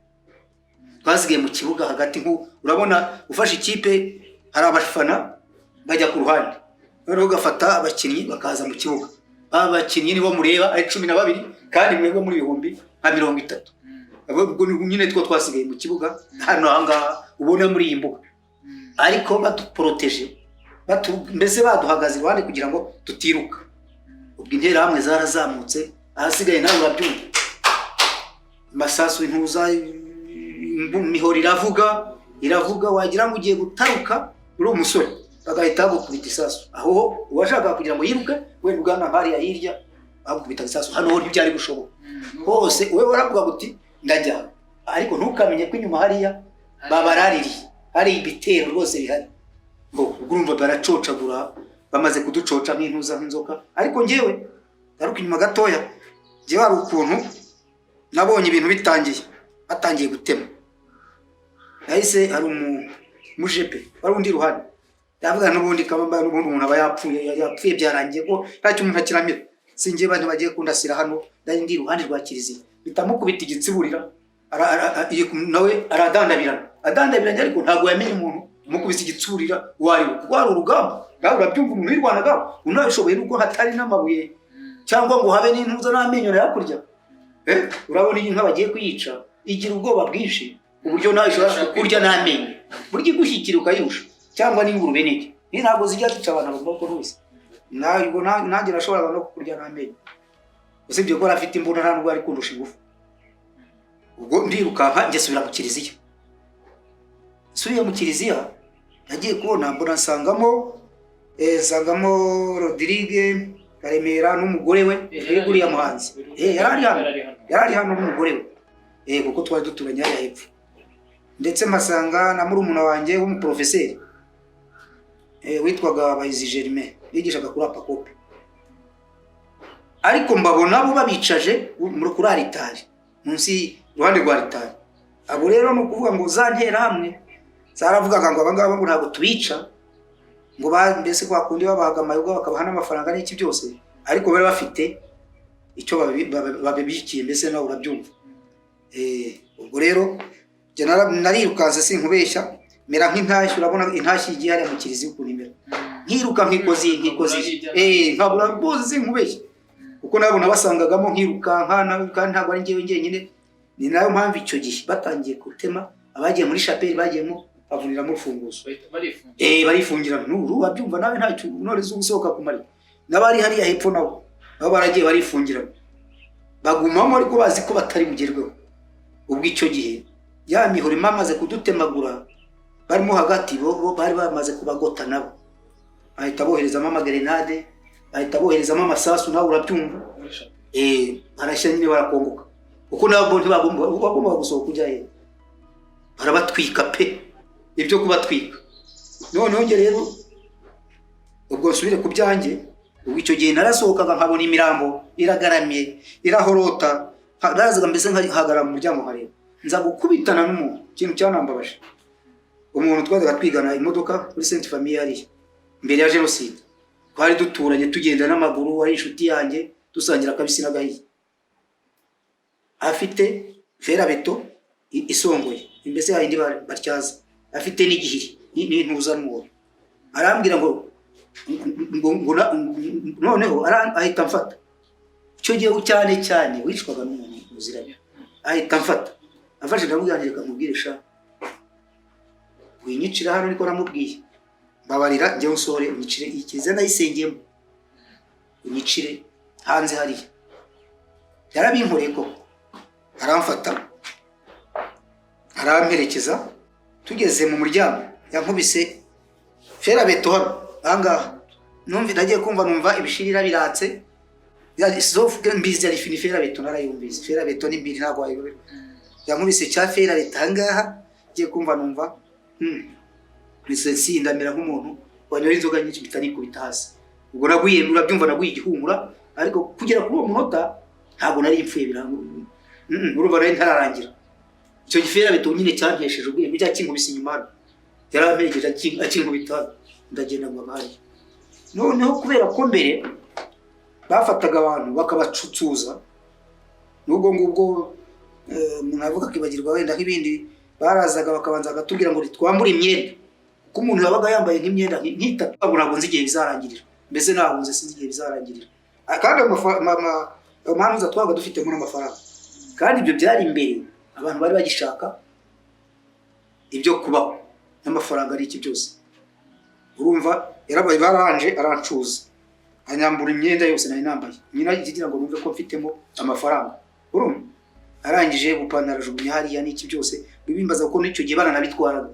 twasigaye mu kibuga hagati. Urabona ufashe ikipe, hari abafana bajya ku ruhande, noneho ugafata abakinnyi bakaza mu kibuga. Abakinnyi nibo mureba ari 12, kandi mwebwe muri 30. Ubwo nyine two twasigaye mu kibuga hano ahangaha ubona muri iyi mbuga, ariko baduproteje, mbese baduhagaze iruhande kugira ngo tutiruka. Ubwo intera hamwe zarazamutse, ahasigaye nawe urabyumva, masasu intuza, imihoro iravuga, wagira ngo ugiye gutaruka uri umusore, bagahita bagukubita isasu. Aho uwashaka kugira ngo yiruke wenda ugana hariya hirya, bagukubita isasu. Hano ho ntibyari gushoboka hose, wowe waravuga uti ndajya, ariko ntukamenye ko inyuma hariya babaraririye, hari ibitero rwose bihari. Urumva baracocagura, bamaze kuducoca nk'inzoka. Ariko njyewe garuka inyuma gatoya, njyewe hari ukuntu nabonye ibintu batangiye gutema. Yahise hari umujepe wari undi ruhande, yavuga n'ubundi kabamba n'ubundi umuntu aba yapfuye byarangiye ko ntacyo umuntu akiramira. Singiye bandi bagiye kundasira hano, ndi ruhande rwa kiliziya, bitamukubita igitsiburira, nawe aradandabirana, ariko ntabwo yamenye umuntu umukubise igitsurira wariwe, kuko hari urugamba. Nawe urabyumva umuntu wirwanagaho, unabishoboye nuko hatari n'amabuye cyangwa ngo habe n'intuza n'amenyo yakurya. Urabona iyi nka bagiye kuyica igira ubwoba bwinshi, uburyo nawe ishobora kurya n'amenyo, burya igushyikira ukayirusha, cyangwa n'ingurube n'iki. Ntabwo zijya zica abantu bavuga ko wese, nanjye nashoboraga no kurya n'amenyo, usibye ko afite imbunda nta nubwo ari kundusha ingufu. Ubwo ndirukanka njye subira mu kiliziya. Subiye mu kiliziya yagiye kubona, mbona nsangamo Rodrigue Karemera n'umugore we, guriya muhanzi. Yarari hano n'umugore we, kuko twari duturanye hariya hepfo. Ndetse mpasanga na murumuna wanjye w'umuprofeseri witwaga Bahizi Germain, yigishaga kuri Apakope. ariko mbabona bo babicaje kuri aritari munsi iruhande rwa aritari. Abo rero no kuvuga ngo za nterahamwe zaravugaga ngo abangaba ngo ntabwo tubica, ngo mbese kwa kundi babahaga amayoga bakabaha n'amafaranga n'iki byose, ariko bari bafite icyo babibikiye, mbese nawe urabyumva. Ubwo rero narirukanse sinkubeshya, mera nk'intashyi. Urabona intashyi igiye hariya mu kiliziya ukuntu imera, nkiruka nkikozi nkabura rwose sinkubeshya, kuko nabona basangagamo nkirukankana kandi ntabwo ari njyewe njyenyine. Ni nayo mpamvu icyo gihe batangiye gutema, abagiye muri chapelle bagiyemo bavuniramo urufunguzo, barifungirana. N'uru wabyumva nawe ntacyo none zo gusohoka ku mari, n'abari hariya hepfo nabo baragiye barifungirana, bagumamo ariko bazi ko batari bugerweho. Ubwo icyo gihe ya mihoro imaze kudutemagura, barimo hagati bo bari bamaze kubagota nabo, bahita boherezamo amagrenade, bahita boherezamo amasasu, nawe urabyumva. Barashya nyine barakongoka, kuko nabo ntibagomba gusohoka kujya he, barabatwika pe, ibyo kubatwika. Noneho nge rero ubwo nsubire ku byanjye. Ubwo icyo gihe narasohokaga nkabona imirambo iragaramye irahorota, barazaga mbese nkahagara mu muryango nkareba, nza gukubitana n'umuntu. Ikintu cyanambabaje, umuntu twazaga twigana imodoka kuri Sainte Famille hariya mbere ya Jenoside, twari duturanye tugenda n'amaguru, wari inshuti yanjye dusangira akabisi n'agahiye, afite ferabeto isongoye mbese yindi batyaza, afite n'igihiri n'intuza n'uwo. Arambwira ngo noneho ahita mfata. Icyo gihe cyane wicwaga n'umuntu uziranye, ahita mfata, afashe ndamubwira kamubwire sha winyicira hano, niko namubwiye, mbabarira njye unsore unyicire ikize ndayisengeyemo, unyicire hanze hariya. Yarabinkoreye ko aramfata aramperekeza, tugeze mu muryango yankubise ferabeto hano ahangaha. Nagiye kumva ibishirira biratse, mbizi yari fini ferabeto, narayumvise ferabeto n'imbiri ntabwo wayobewe. Yankubise cya ferabeto ahangaha, ngiye kumva numva lisensi ndamera nk'umuntu wanyoye inzoga nyinshi bitanikubita hasi. Ubwo naguye, urabyumva, naguye igihumura, ariko kugera kuri uwo munota ntabwo nari impfuye birango. Urumva nari ntararangira. Icyo giferabeto nyine cyantesheje ubwenge, bijya kinkubise inyuma, yaramperekeje akinkubita, ndagenda ngo abari. Noneho kubera ko mbere bafataga abantu bakabacucuza, nubwo ngubwo umuntu avuga akibagirwa wenda nk'ibindi, barazaga bakabanza bakatubwira ngo twambure imyenda, kuko umuntu yabaga yambaye nk'imyenda nk'itatu, ntabwo nzi igihe bizarangirira, mbese nahunze sinzi igihe bizarangirira. Kandi amanuza twabaga dufitemo n'amafaranga, kandi ibyo byari imbere abantu bari bagishaka ibyo kubaho n'amafaranga ari iki byose. Urumva yarabaye baranje arancuza, anyambura imyenda yose nari nambaye, nyina ikigira ngo numve ko mfitemo amafaranga. Urumva arangije gupantara jugunya hariya n'iki byose, bibimbaza ko n'icyo gihe baranabitwaraga.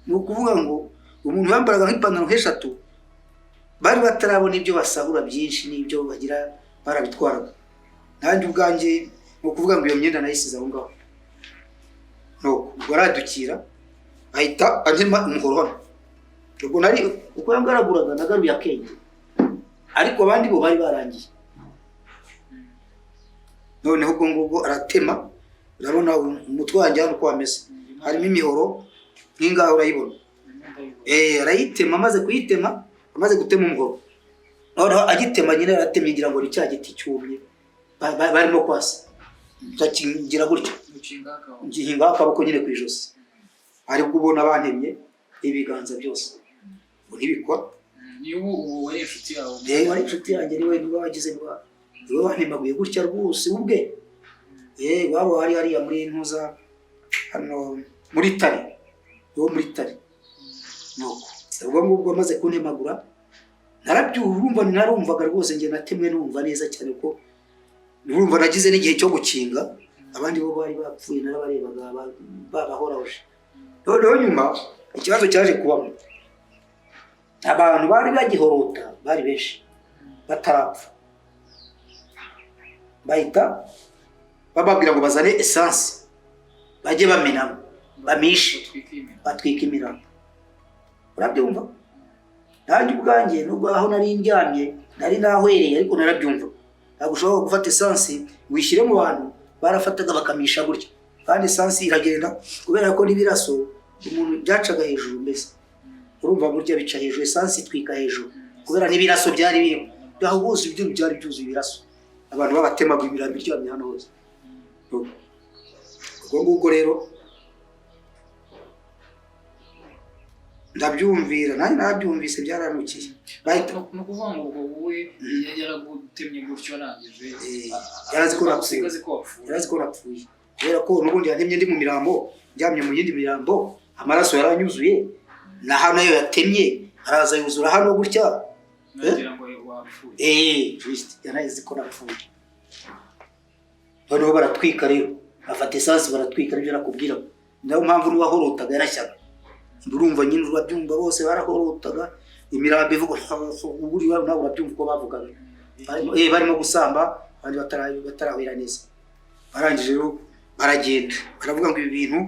Ni ukuvuga ngo umuntu yambaraga nk'ipantaro nk'eshatu, bari batarabona ibyo basahura byinshi n'ibyo bagira, barabitwaraga. Nanjye ubwanjye ni ukuvuga ngo iyo myenda nayisize aho ngaho. Ubwo aradukira ahita antema umuhoro hano. Ubwo nari uko yangaraguraga nagaruye akenge, ariko abandi bo bari barangiye. Noneho ubwo ngubwo aratema, urabona umutwe wanjye hano uko ameze, harimo imihoro nk'ingaho urayibona. Arayitema, amaze kuyitema, amaze gutema umuhoro, noneho agitema nyine aratemye ngira ngo ni cya giti cyumye barimo kwasa, ngira gutyo ngihinga akaboko nyine ku ijosi. Aribwo ubona bantemye ibiganza byose, ngo ntibikora. Ubu wari inshuti yawe? Wari inshuti yanjye, niwe wagize ngo niwe wantemaguye gutya rwose ubwe. Waba wari hariya muri ntuza hano muri Tare, wo muri Tare. Ubwo ngubwo amaze kuntemagura, narumvaga rwose njye natemwe numva neza cyane, ko urumva nagize n'igihe cyo gukinga, abandi bo bari bapfuye narabarebaga babahoraje. Noneho nyuma ikibazo cyaje kubamo, abantu bari bagihorota bari benshi batarapfa, bahita bababwira ngo bazane essence bajye bamenamo, bamishe, batwika imirambo. Urabyumva? Nanjye ubwanjye nubwo aho nari ndyamye nari nahwereye, ariko narabyumva. ntabwo ushobora gufata esansi wishyire mu bantu barafataga bakamisha gutya kandi esansi iragenda kubera ko n'ibiraso umuntu byacaga hejuru mbese urumva burya bica hejuru esansi itwika hejuru kubera n'ibiraso byari biriho byaho bose ibyo byari byuzuye ibiraso abantu babatemaga imirambo iryamye hano hose ubwo ngubwo rero ndabyumvira nanjye nabyumvise byaranukiye ni ukuvuga ngo wowe yaragutemye gutyo arangije yarazi ko napfuye kubera ko n'ubundi yatemye ndi mu mirambo njyamye mu yindi mirambo amaraso yaranyuzuye na hano yo yatemye araza yuzura hano gutya nagira ngo wapfuye just yarazi ko napfuye noneho baratwika rero bafata esansi baratwika nibyo nakubwira niyo mpamvu n'uwahorotaga yarashyaga urumva nyine urabyumva bose barahorotaga imirambo ivuga uburi nawe urabyumva uko bavugaga barimo gusamba abandi batarahwera neza barangije rero baragenda baravuga ngo ibi bintu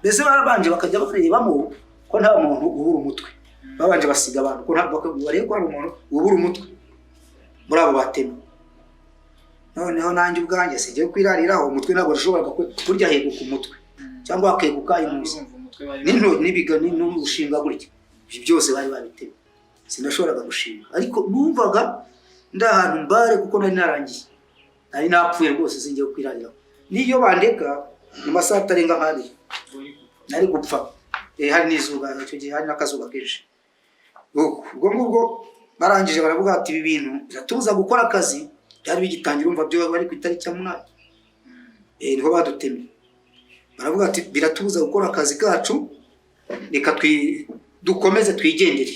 mbese barabanje bakajya barebamo ko nta muntu ubura umutwe babanje basiga abantu ko ntabwo barebe ko hari umuntu ubura umutwe muri abo batema noneho nanjye ubwanjye sigiye kwirariraho umutwe ntabwo urashoboraga kurya heguka umutwe cyangwa hakeguka imuzi n'ibigani n'urushinga gutya ibyo byose bari babitema sinashoboraga gushinga ariko numvaga ndi ahantu mbare kuko nari narangiye nari napfuye rwose singiye kwirariraho niyo bandeka mu masaha atarenga nk'abiri nari gupfa hari n'izuba icyo gihe hari n'akazuba kenshi ubwo ngubwo barangije baravuga ati ibi bintu biratubuza gukora akazi byari bigitangira umva byo bari ku itariki ya 8 niho badutemye baravuga ati biratubuza gukora akazi kacu reka dukomeze twigendere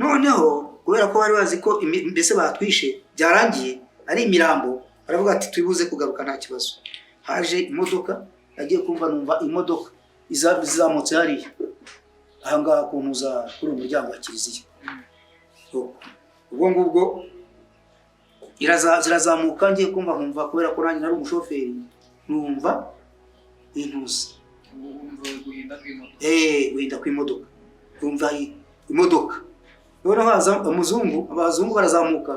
noneho kubera ko bari bazi ko mbese batwishe byarangiye ari imirambo baravuga ati twibuze kugaruka nta kibazo haje imodoka yagiye kumva numva imodoka izamutse hariya ahangaha kuntuza kuri umuryango wa kiliziya ubwo ngubwo zirazamuka ngiye kumva nkumva kubera ko nanjye nari umushoferi numva intuza guhinda kw'imodoka numva imodoka noneho haza abazungu barazamuka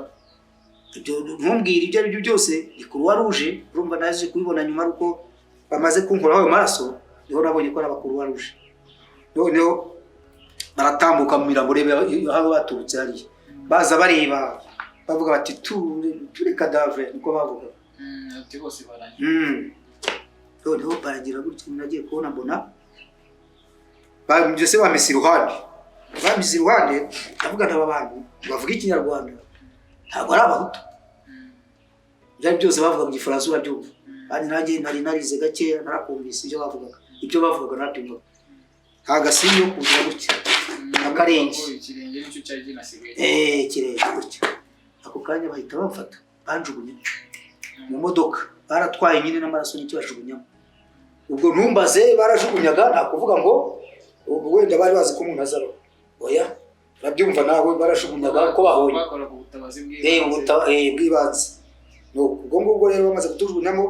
ntumbwire ibyo ari byo byose ni Croix Rouge urumva naje kubibona nyuma ariko bamaze kunkuraho ayo maraso niho nabonye ko ari aba Croix Rouge noneho baratambuka mu mirambo rebe aho baturutse hariya baza bareba bavuga bati ture cadavre niko bavuga ati bose barangiye noneho baragira gutya nagiye kubona mbona byose bamese iruhande avuga aba bantu bavuga ikinyarwanda ntabwo ari abahutu byari byose bavuga mu gifaransa urabyumva kandi nanjye nari narize gakeya narakumvise ibyo bavugaga nabyumva nta gasinyo kugira gutya akarenge ikirenge nicyo cyari ginasigaye kirenge gutya ako kanya bahita bamfata banjugunye mu modoka baratwaye nyine n'amaraso nicyo bajugunyamo ubwo ntumbaze barajugunyaga nta kuvuga ngo wenda bari bazi ko umuntu azaba oya urabyumva nawe barajugunyaga ko babonye bakoraga ubutabazi bw'ibanze ubwo ngubwo rero bamaze kutujugunyamo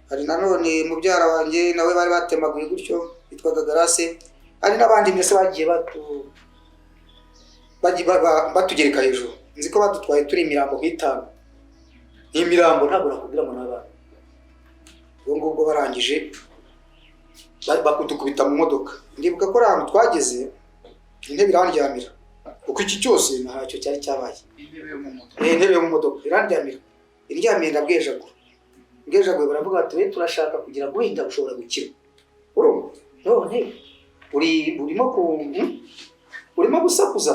hari nanone mubyara wanjye nawe bari batemaguye gutyo bitwaga Garase hari n'abandi mbese bagiye batugereka hejuru nzi ko badutwaye turi imirambo nk'itanu imirambo ntabwo nakubwira ngo n'abana ubwo ngubwo barangije bakudukubita mu modoka ndibuka ko ahantu twageze intebe irandyamira uko iki cyose ntacyo cyari cyabaye intebe yo mu modoka irandyamira iryamira bwejagwe baravuga ati we turashaka kugira ngo wenda ushobora gukira none urimo gusakuza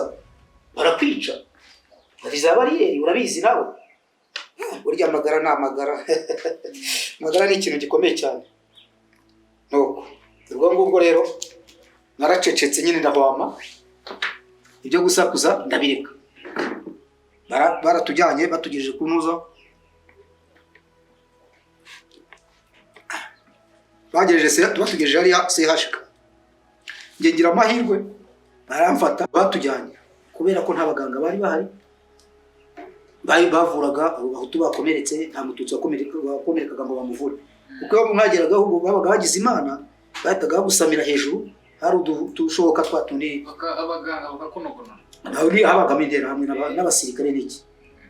barakwica za bariyeri urabizi nawe burya amagara ni amagara amagara ni ikintu gikomeye cyane ubwo ngubwo rero naracecetse nyine ndahwama ibyo gusakuza ndabireka baratujyanye batugejeje ku ntuza batugejeje hariya CHK ngira amahirwe baramfata batujyanye kubera ko nta baganga bari bahari bavuraga abahutu bakomeretse nta mututsi wakomerekaga ngo bamuvure kuko iyo mwageragaho ubwo babaga bagize imana bahitaga bagusamira hejuru hari udushoboka twatundi abaganga bagakonogona nawe habagamo intera hamwe n'abasirikare n'iki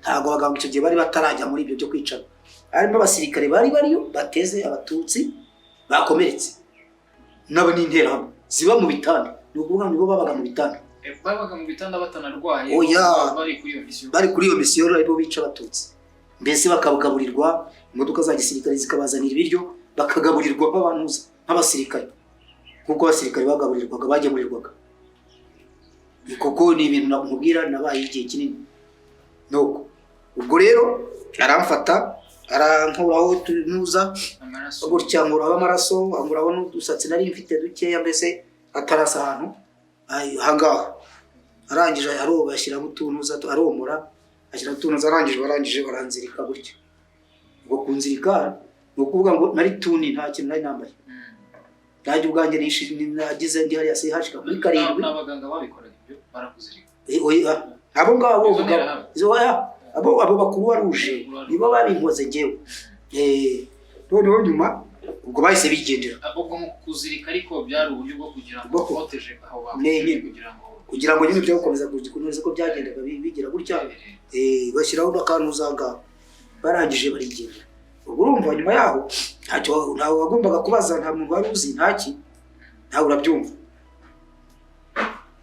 ntabwo abaganga icyo gihe bari batarajya muri ibyo byo kwicana, harimo abasirikare bari bariyo bateze abatutsi bakomeretse nabo n'interahamwe ziba mu bitanda, ni ukuvuga ngo nibo babaga mu bitanda, babaga mu bitanda batanarwaye, bari kuri iyo misiyo aribo bica abatutsi, mbese bakagaburirwa, imodoka za gisirikare zikabazanira ibiryo bakagaburirwa b'abantuza nk'abasirikare, kuko abasirikare bagaburirwaga bagemurirwaga. Koko ni ibintu nakubwira nabaye igihe kinini. Nuko ubwo rero aramfata arankuraho tunuza gutya, nkuraho amaraso, nkuraho n'udusatsi nari mfite dukeya, mbese atarasa ahantu ahangaha. Arangije aroba ashyiramo utunuza, aromora ashyira utunuza, arangije baranzirika gutya. Ubwo kunzirika ni ukuvuga ngo nari tuni, nta kintu nari nambaye. Nanjye ubwanjye nagize ndi hariya hashika kuri 7. N'abaganga babikoraga ibyo barakuzirika. Abo ngabo abo bakuru waruje nibo babinkoze njyewe. Noneho nyuma ubwo bahise bigendera. Ubwo mu kuzirika ariko byari uburyo bwo kugira ngo proteje aho kugira ngo nyine byo gukomeza kugikuneza ko byagendaga bigira gutya. Bashyiraho n'akantu uzanga barangije barigendera. Ubwo urumva nyuma yaho ntacyo ntawe wagombaga kubaza, nta muntu wari uzi ntaki, ntawe urabyumva.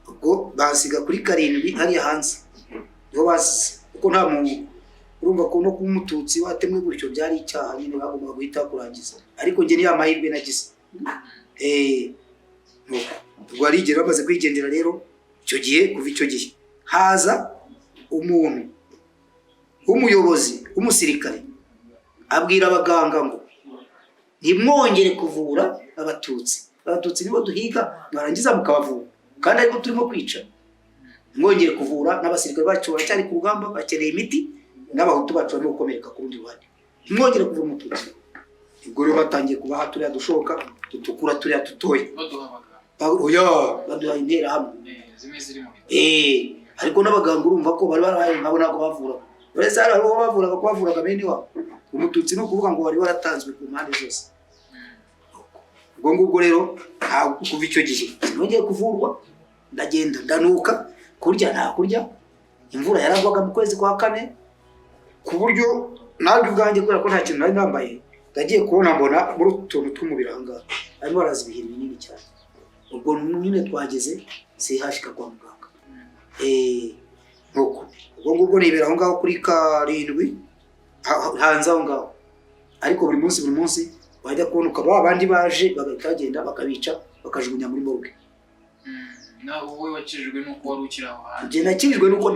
Ubwo basiga kuri 7 hariya hanze, niho basize kuko nta muntu urumva ko no kumututsi watemwe gutyo byari icyaha nyine, bagombaga guhita kurangiza. Ariko njye niya mahirwe nagize. Ubwo arigera bamaze kwigendera rero, icyo gihe kuva icyo gihe haza umuntu w'umuyobozi w'umusirikare abwira abaganga ngo ntimwongere kuvura abatutsi nibo duhiga barangiza mukabavura, kandi ariko turimo kwica. Mwongere kuvura n'abasirikare bacu baracyari ku rugamba, bakeneye imiti, n'abahutu bacu barimo gukomereka ku rundi ruhande, ntimwongere kuvura umututsi. Ubwo rero batangiye kubaha turiya dushoka dutukura, turiya tutoya, baduha interahamwe zimwe ziri mu ariko n'abaganga urumva ko bari barahaye nabo ntabwo bavura. Uretse hari abo bavuraga ko bavuraga bene wabo. Umututsi no kuvuga ngo wari waratanzwe ku mpande zose. Ubwo ngubwo rero kuva icyo gihe nongeye kuvurwa, ndagenda ndanuka, kurya nta kurya. Imvura yaragwaga mu kwezi kwa 4, ku buryo nabyo ubwanjye kubera ko nta kintu nari nambaye, ndagiye kubona mbona muri utuntu tw'umubiri ahangaha harimo haraza ibiheri binini cyane. Ubwo nyine twageze hashika kwa muganga. Nuko ubwo ngubwo nibera aho ngaho kuri 7 hanze aho ngaho, ariko buri munsi wajya kubona ukaba abandi baje bagenda bakabica bakajugunya muri morgue. Naho wowe wakijijwe nuko wari ukiri aho hanze? Njye nakijijwe nuko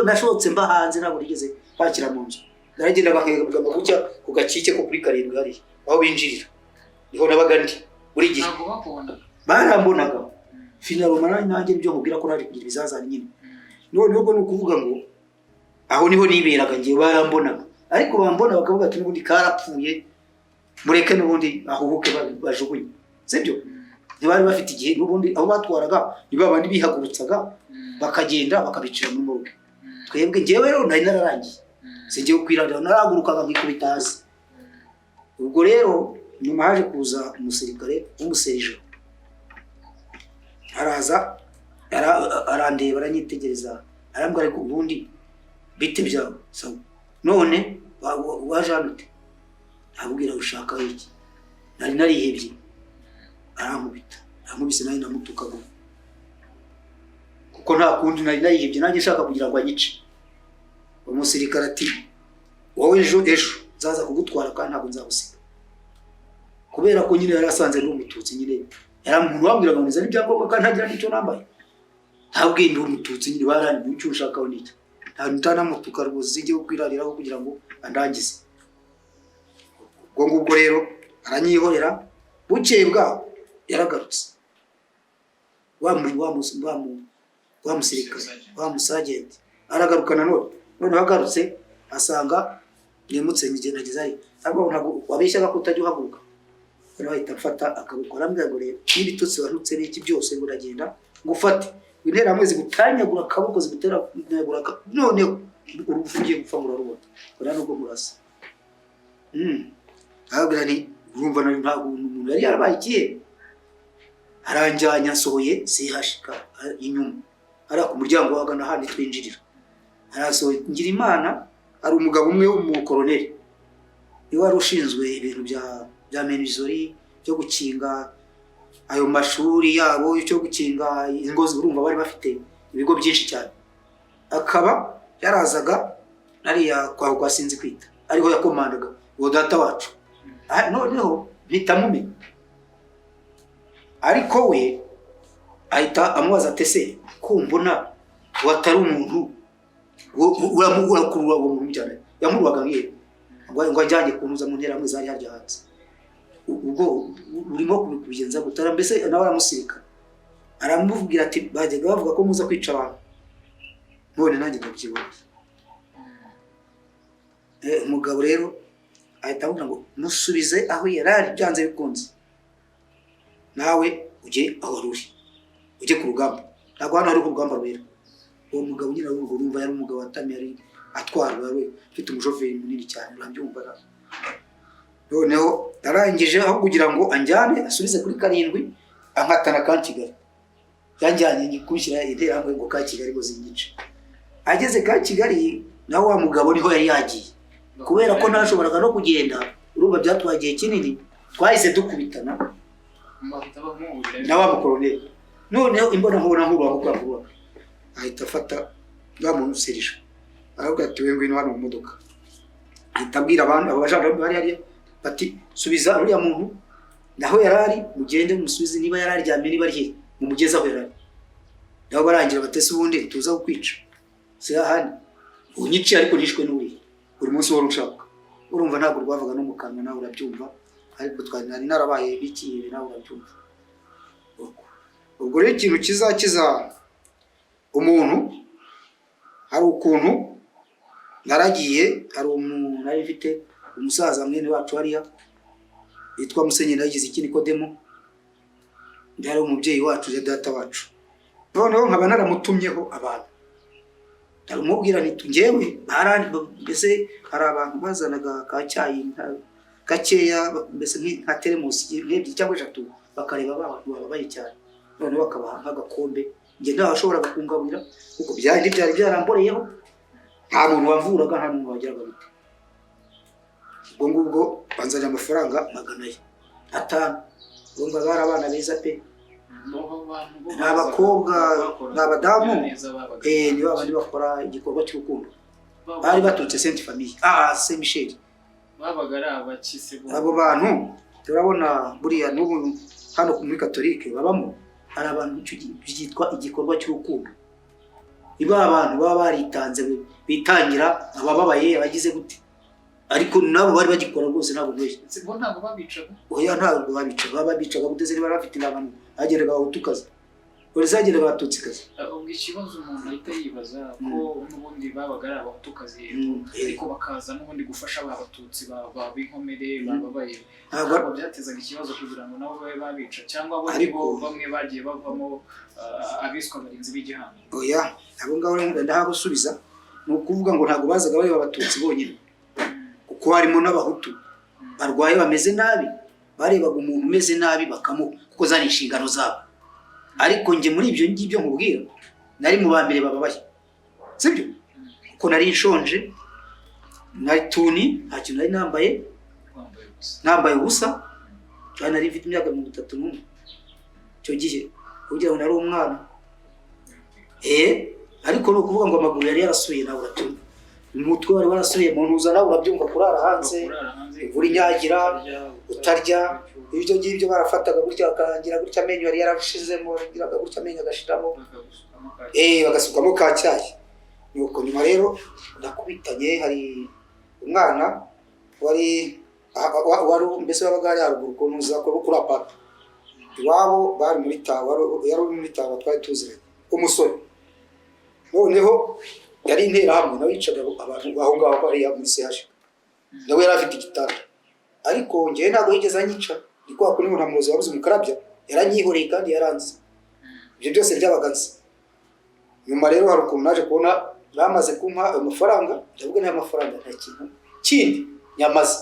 nashotse mba hanze, ntabwo rigeze bakira mu nzu. Naragenda bakegabwa gutya ku gakike ko kuri 7 hariya aho binjirira, niho nabaga ndi buri gihe. Ntabwo bakubona? Barambonaga. Finalo manani nanjye byo nkubwira ko nari kugira ibizazana nyine. None ubwo nukuvuga ngo aho niho niberaga ngiye, barambonaga. Ariko bambona bakavuga ati n'ubundi karapfuye, mureke n'ubundi ahubuke bajugunye. Sibyo? Ntibari bafite igihe n'ubundi aho batwaraga niba abandi bihagurutsaga bakagenda bakabicira muri morgue. Twebwe ngewe rero nari nararangiye. Singiye kwirandira, naragurukaga nkikubita hasi. Ubwo rero nyuma haje kuza umusirikare w'umuserije. Araza arandeba aranyitegereza, arambwira ko ubundi bite byawe sawa, none waje hano ute? Abwira ushaka iki? Nari narihebye. Arankubise nari namutukaga kuko nta kundi nari narihebye, nanjye nshaka kugira ngo anyice. Umusirikare ati wowe ejo nzaza kugutwara kandi ntabwo nzagusiga, kubera ko nyine yarasanze n'umututsi nyine. Yaramuntu wambwiraga ngo nizane ibyangombwa kandi ntagira n'icyo nambaye. Ntabwiye ndi umututsi nyine, barani n'icyo ushakaho n'icyo. Nta ntanamutuka rwose zijye kwirariraho kugira ngo andangize. Ubwo ngubwo rero aranyihorera, bukeye bwaho yaragarutse. Wa musirikare, wa musagenti aragarukana none agarutse asanga nimutse ngigerageza ari ariko ntabwo wabeshyaga ko utajya uhaguruka. Bahita mfata akaboko arambwira ngo rero n'ibitutsi warutse n'iki byose buragenda ngufate interahamwe zigutanyagura akaboko zigutera none urufungiye gupfa murarubona ora nubwo murasa. Ahagara ni urumva ntabwo umuntu yari yarabaye ikihe. Aranjyanya nsohoye hashika inyuma ari ku muryango wagana handi twinjirira. arasohoye. Ngirimana ari umugabo umwe w'umukoroneri niwe wari ushinzwe ibintu bya menisori byo gukinga ayo mashuri yabo, cyo gukinga ingo, urumva bari bafite ibigo byinshi cyane. Akaba yarazaga ariya kwa sinzi kwita ariho yakomandaga uwo data wacu. Noneho mpita mumenya, ariko we ahita amubaza ati se ko mbona watari umuntu urakurura uwo muntu cyane, yamuruwaga ngiye ngo ajyanye kuntuza mu ntera mwiza harya hanze. Ubwo urimo kubigenza gutara, mbese nawe aramusirika, aramubwira ati bajyaga bavuga ko muza kwica abantu, none nanjye ndabyibona. Umugabo rero ahita avuga ngo musubize aho yarari byanze bikunze, nawe ujye aho ruri, ujye ku rugamba. Ntabwo hano hari urugamba rwera. Uwo mugabo nyine urumva yari umugabo watamye, ari atwarwa, we ufite umushoferi munini cyane, urabyumva. Noneho arangije aho kugira ngo anjyane asubize kuri 7 ankatana ka Kigali, yanjyanye nyikushyira interahamwe ngo ka Kigali ngo zinyice. Ageze ka Kigali nawe wa mugabo niho yari yagiye, kubera ko nashoboraga no kugenda, urumva byatwagiye kinini, twahise dukubitana na wa mukoroneri. Noneho imbona nkubona nkuru ahita afata muntu Serije, aravuga ati we ngwino hano mu modoka. Ahita abwira abantu abajandarume bari hariya bati subiza uriya muntu naho yarari, mugende musubize, niba yararyamye niba ari he mumugeza aho yarari. Nabo barangira batese ubundi tuza kukwica se ahandi unyici, ariko nishwe n'uri buri munsi wari ushaka. Urumva ntabwo rwavaga no mukanwa, nawe urabyumva, ariko twari narabaye bikiye, nawe urabyumva. Ubwo rero ikintu kizakiza umuntu, hari ukuntu naragiye, hari umuntu nari mfite umusaza mwene wacu hariya yitwa Musenyeri yagize iki Nikodemo, ndari umubyeyi wacu ya data wacu. Noneho nkaba naramutumyeho abantu, ndaramubwira nti njyewe mbese hari abantu bazanaga ka cyayi gakeya, mbese nka teremusi nk'ebyiri cyangwa 3, bakareba abantu babaye cyane, none bakabaha nk'agakombe. Njye ndabashoboraga kungaburira kuko byari byaramboreyeho, nta muntu wavuraga, nta muntu wagiraga bite. Ubwo ngubwo banzanye amafaranga 500. Urumva bari abana beza pe, n'abakobwa n'abadamu, nibo abandi bakora igikorwa cy'urukundo, bari baturutse Sainte Famille, Saint Michel. Babaga ari abakise abo bantu turabona buriya n'ubu hano muri Katolike babamo, hari abantu byitwa igikorwa cy'urukundo. Iba abantu baba baritanze bitangira abababaye abagize gute, ariko nabo bari bagikora rwose, ntabwo ndoye. Bo ntabwo babicaga. Oya ntabwo babicaga guteze, niba bafite abantu bageraga abahutukazi, polisi yageraga abatutsikazi. Ubwo ikibazo umuntu ahita yibaza ko n'ubundi babaga ari abahutukazi, ariko bakaza n'ubundi gufasha abatutsi b'inkomere bababaye. Ntabwo byatezaga ikibazo kugira ngo nabo babe babica, cyangwa bo bamwe bagiye bavamo abiswa abarinzi b'igihango. Oya abo ngabo ndahagusubiza, ni ukuvuga ngo ntabwo bazaga bareba abatutsi bonyine, kuko harimo n'abahutu barwaye bameze nabi, barebaga umuntu umeze nabi kuko zari inshingano zabo. Ariko nje muri ibyo ngibyo nkubwira, nari mu bambere bababaye, sibyo? Kuko nari nshonje, nari tuni, nta kintu nari nambaye ubusa, cyane nari mfite imyaka 31 cyo gihe, kugira ngo nari umwana. Ariko no kuvuga ngo amaguru yari yarasuye, nawe urabyumva, umutwe wari warasuye, mu ntuza nawe urabyumva, kurara hanze, imvura inyagira, utarya, ibyo ngibyo barafataga gutya akarangira gutya, amenyo yari yarashizemo, bagiraga gutya amenyo agashiramo, bagasukamo ka cyayi. Nuko nyuma rero nakubitanye, hari umwana wari mbese wabaga ari haruguru ko ntuza ko kuri apart iwabo, bari muri tawa, yari muri tawa twari tuziranye, umusore. Noneho yari interahamwe, nawe yicaga abantu aho ngaho bari muri CH, nawe yari afite igitanda, ariko njyewe ntabwo yigeze anyica, ni kwa kuri nta murozi wabuze umukarabya, yaranyihoreye kandi yaranze. Ibyo byose byabaganze. Nyuma rero hari ukuntu naje kubona bamaze kumpa amafaranga, ndavuga nta mafaranga nta kintu kindi nyamaze,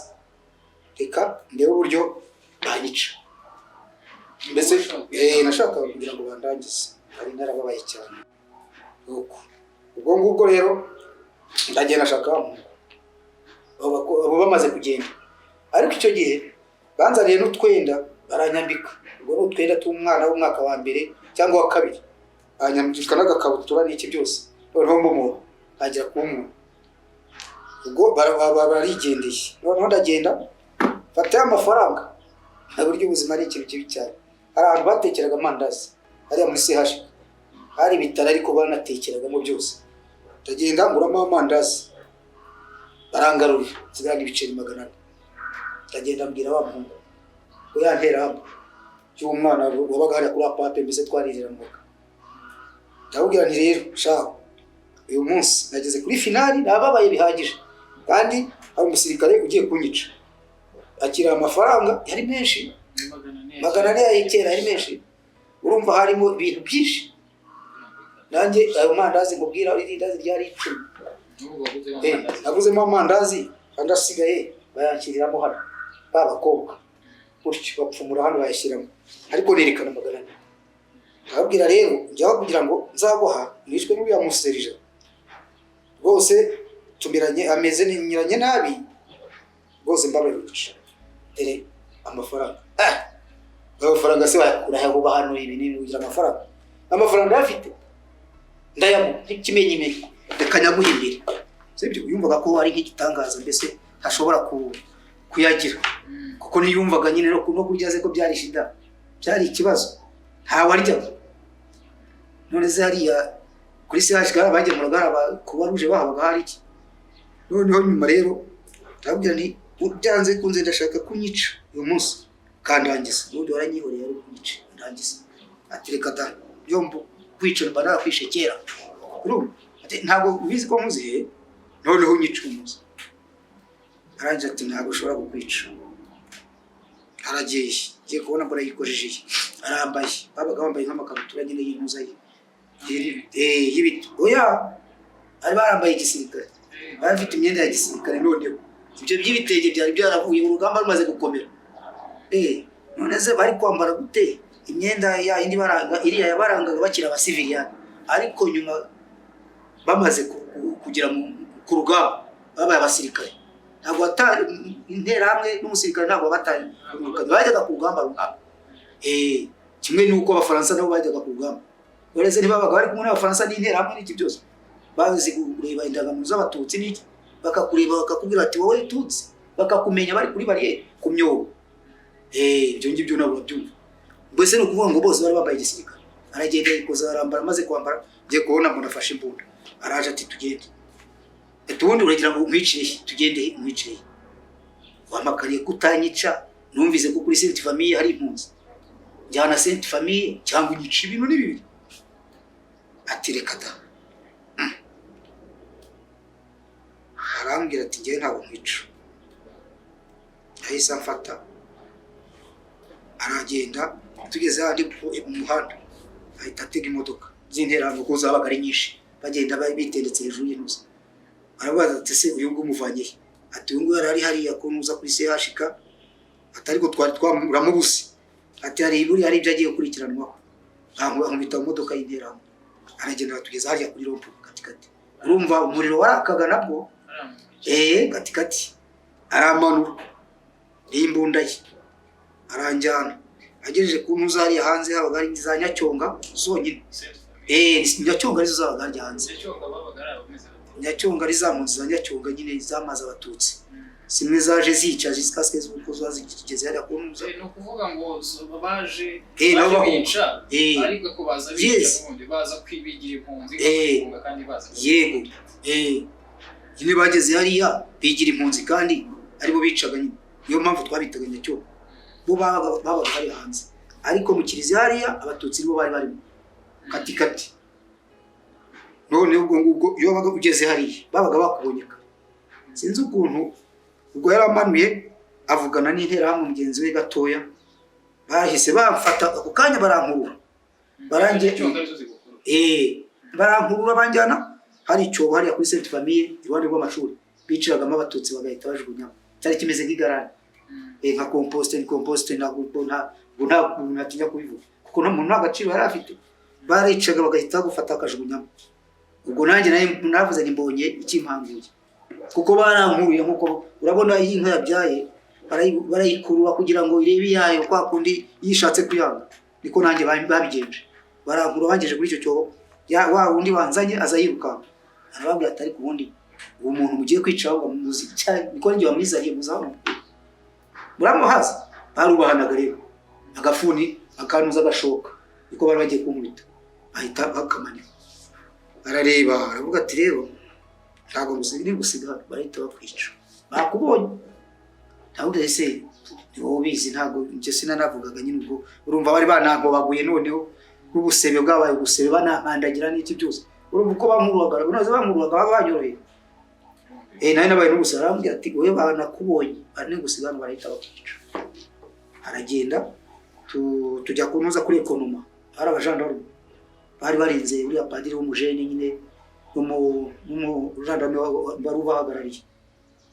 reka ndebe uburyo banyica. Mbese nashaka kugira ngo bandangize, ari narababaye cyane. Ubwo ngubwo rero ndagenda ashaka abo bamaze kugenda, ariko icyo gihe banzaniye n'utwenda baranyambika, ubwo n'utwenda tw'umwana w'umwaka wa mbere cyangwa wa kabiri, anyambika n'agakabutura n'iki byose, noneho mbumuntu ntangira kuba umuntu, ubwo barigendeye, noneho ndagenda mfatayo amafaranga. Nta buryo ubuzima ari ikintu kibi cyane, hari ahantu batekeraga amandazi hariya muri CH, hari ibitaro ariko banatekeragamo byose, ndagenda nguramo amandazi barangarurira nsigarana ibiceri 400, ndagenda mbwira wa muhungu ko yantera hamwe cy'umwana wabaga hariya kuri apate mbese twaririramuka, ndabubwira nti rero shaho uyu munsi nageze kuri finali nababaye bihagije, kandi hari umusirikare ugiye kunyica, akira amafaranga yari menshi 400 y'ikera yari menshi, urumva harimo ibintu byinshi, nanjye ayo mandazi mubwira irindazi ryari 10, naguzemo amandazi kandi asigaye bayankiriramo hano babakobwa gutyo bapfumura hano bayashyiramo, ariko nerekana 400. Ndababwira rero njyaho kugira ngo nzaguha nishwe n'uya muserije rwose tumiranye ameze ninyiranye nabi rwose mbabaye uca amafaranga se wayakura aho bahano ibi nibi ugira amafaranga yafite ndayamu ntikimenyimenyi rekanyaguhimbira sibyo, yumvaga ko ari nk'igitangaza mbese ntashobora kuyagira, kuko niyumvaga nyine no kuryaze ko byari shida, byari ikibazo nta warya. None se hariya kuri CH gara bagemuraga kuba ruje bahabaga hari iki, noneho nyuma rero ndabwira nti byanze kunze ndashaka kunyica uyu munsi kandangiza, n'undi waranyihoreye ari kunyica ndangiza, atereka da byombo kwica mbana kwishekera ntabwo ubizi ko muzihe, noneho unyica umunsi aranje ati ntabwo ushobora kukwica, aragiye ngiye kubona mbona yikojeje arambaye, babaga bambaye nk'amakabutura nyine y'impuza y'ibiti, oya ari barambaye igisirikare, bafite imyenda ya gisirikare, noneho ibyo by'ibitege byari byaravuye urugamba rumaze gukomera, none se bari kwambara gute imyenda ya indi baranga iriya yabarangaga bakira abasiviliani, ariko nyuma bamaze kugira ku rugamba babaye abasirikare, ntabwo intera hamwe n'umusirikare ntabwo batari bajyaga ku rugamba rugamba, kimwe nuko abafaransa nabo bajyaga ku rugamba, uretse ntibabaga bari kumwe n'abafaransa n'intera hamwe n'iki byose, bazi kureba indangamuntu z'abatutsi n'iki, bakakureba bakakubwira ati wowe tutsi, bakakumenya bari kuri bariyeri ku myobo, ibyo ngibyo nabo babyumva, mbese ni ukuvuga ngo bose bari bambaye igisirikare. Aragenda yikoza arambara, maze kwambara ngiye kubona mbona afashe imbunda, araje ati tugende, ubundi uragira ngo umwicire, tugende umwicire, wamakariye kutanyica, numvise ko kuri Sainte Famille hari impunzi, njyana Sainte Famille cyangwa unyica ibintu n'ibibiri, ati reka da, arambwira ati ngiye ntabwo nkwica, ahise amfata aragenda, tugeze handi mu muhanda ahita atega imodoka z'interahamwe ko zabaga ari nyinshi, bagenda bitendetse hejuru y'intuza, arabaza ati se uyu nguyu umuvanye he, ati uyu nguyu yari hariya kunuza kuri CH, atari ko twari twamuramubuse, ati hari iburi hari ibyo agiye gukurikiranwaho, ankubita mu modoka y'interahamwe, aragenda atugeza hariya kuri rompo katikati, urumva umuriro warakaga nabwo, katikati aramanura n'imbunda ye aranjyana, agejeje ku ntuza hariya hanze habaga ari za Nyacyonga zonyine, Nyacyonga arizo zabaga hariya hanze, Nyacyonga ari za mpunzi za Nyacyonga nyine zamaze abatutsi, simwe zaje zica zikaske z'uko zazigeze hariya ku ntuza, no kuvuga ngo baje nabo bica, ariko ko baza bica n'ubundi baza kwibigira impunzi kandi baza yego, nyine bageze hariya bigira impunzi kandi aribo bicaga nyine, niyo mpamvu twabitaga Nyacyonga, bo babaga hari hanze, ariko mu kiriziya hariya abatutsi nibo bari barimo katikati. None ubwo iyo babaga ugeze hariya babaga bakubonyeka, sinzi ukuntu ubwo yaramanuye avugana n'interahamwe mugenzi we gatoya, bahise bamfata ako kanya barankurura, barankurura banjyana hari icyobo hariya kuri Sainte Famille iruhande rw'amashuri biciragamo abatutsi bagahita bajugunyamo, cyari kimeze nk'igarani, nka compost ntabwo natinya kubivuga kuko no muntu agaciro yari afite, baricaga bagahita gufata akajugunyamo, ubwo nanjye navuze ni mbonye ikimpanguye kuko barankuruye nkuko urabona iyi nka yabyaye barayikurura kugira ngo irebe yayo kwa kundi yishatse kuyanga niko nanjye babigenje barankuru bangeje kuri icyo cyobo wa wundi wanzanye aza yirukanka arababwira ati ariko ubundi uwo muntu mugiye kwica ngo muzi cyane niko njye wamwizariye muzaho muramuhaza barubahanaga rero agafuni akanuza agashoka niko bari bagiye kumwita ahita bakamanika arareba aravuga ati rero ntabwo musiri gusiga barahita bakwica bakubonye ntabwo ese ni wowe ubizi ntabwo njye sinanavugaga nyine ubwo urumva bari banango baguye noneho n'ubusebe bwabaye ubusebe banankandagira n'iki byose urumva uko bamuruwaga unaze bamuruwaga babanyoroye nawe nabaye n'ubusebe arambwira ati wowe banakubonye bane gusiga barahita bakwica aragenda tujya kunoza kuri ekonoma hari abajandarume bari barinze uriya padiri w'umujene nyine n'umujandarume bari ubahagarariye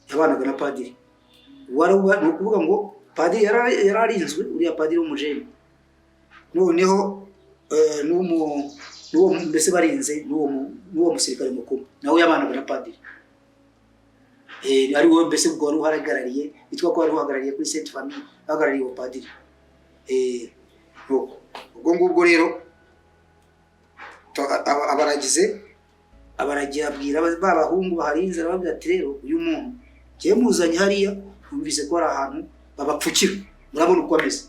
yabanaga na padiri ni ukuvuga ngo padiri yararinzwe uriya padiri w'umujene noneho n'uwo mbese barinze n'uwo musirikare mukuru nawe yabanaga na padiri ari wowe mbese ubwo wari uhagarariye bitwa ko wari uhagarariye kuri Sainte Famille uhagarariye uwo padiri ubwo ngubwo rero abaragiye abwira babahungu baharinze arababwira ati rero uyu muntu ngiye muzanye hariya numvise ko ari ahantu babapfukira murabona uko ameze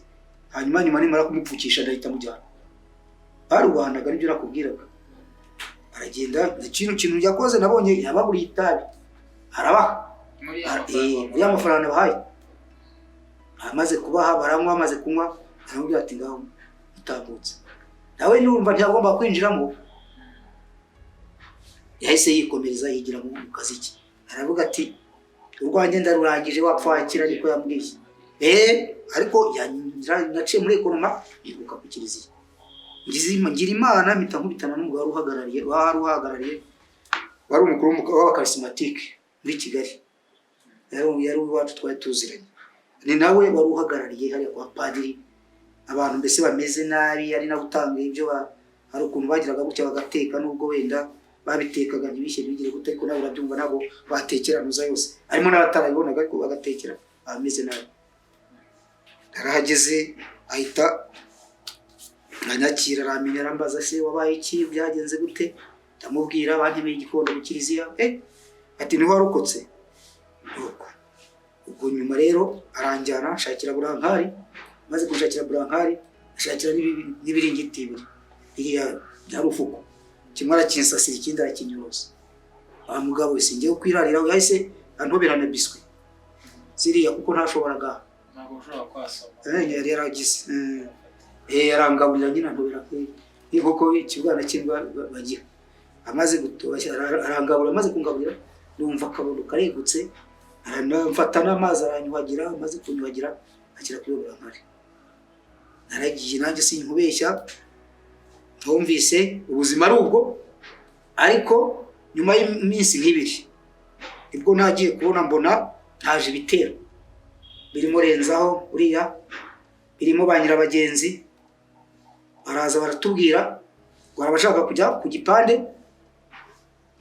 hanyuma nimara kumupfukisha ndahita mujyana barubanaga nibyo nakubwiraga aragenda ikintu yakoze nabonye yababuriye itabi arabaha ya mafaranga bahaye amaze kubaha baranywa amaze kunywa aramubwira ati ngaho utambutse nawe numva ntiyagomba kwinjiramo yahise yikomereza yigira mu kazi ke aravuga ati urwanjye ndarurangije wapfakira ariko yambwiye ariko naciye muri ekonoma yiruka ku kiliziya ngira imana mpita nkubitana n'umugabo wari uhagarariye wari umukuru w'abakarismatike muri Kigali yari uwacu twari tuziranye ni nawe wari uhagarariye hariya kwa padiri abantu mbese bameze nabi ari nawe utanga ibyo hari ukuntu bagiraga gutya bagateka nubwo wenda babitekaga ntibishyire bigire gute ko nawe urabyumva nabo batekeranuza yose harimo n'abatarabibonaga ariko bagatekera abameze nabi arahageze ahita anyakira aramenya arambaza se wabaye iki byagenze gute ndamubwira bantemeye igikondo mu kiliziya ati ni warokotse ubwo nyuma rero aranjyana shakira burankari maze kunshakira burankari ashakira n'ibiringiti biriya nyarufuko kimwe arakinsasira ikindi arakinyoroza wa mugabo wese ngiye kwirarira yahise antoberana biswi ziriya kuko ntashoboraga ntabwo ushobora kwasoma yari yaragize yarangaburira nyine antobera nk'uko ikibwana cy'imbwa bagira amaze gutoshya arangabura amaze kungaburira numva akabondo karegutse aranamfata n'amazi aranyuhagira amaze kunyuhagira akira kuri burankari naragiye nanjye sinkubeshya ntumvise ubuzima ari ubwo ariko nyuma y'iminsi nk'ibiri nibwo nagiye kubona mbona haje ibitero birimo renzaho uriya birimo ba nyirabagenzi baraza baratubwira ngo arabashaka kujya ku gipande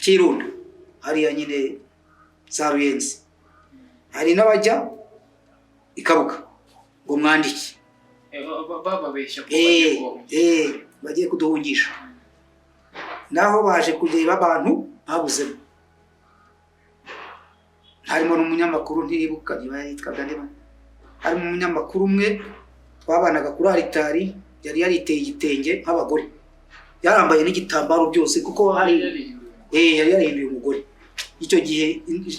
cy'Irunda hariya nyine za Ruyenzi hari n'abajya ikabuka ngo mwandike bababeshya ko bagiye kuduhungisha naho baje kureba abantu babuzemo harimo n'umunyamakuru ntiribuka niba yitwaga niba harimo umunyamakuru umwe twabanaga kuri aritari yari yariteye igitenge nk'abagore yarambaye n'igitambaro byose kuko hari yari yarinduye umugore icyo gihe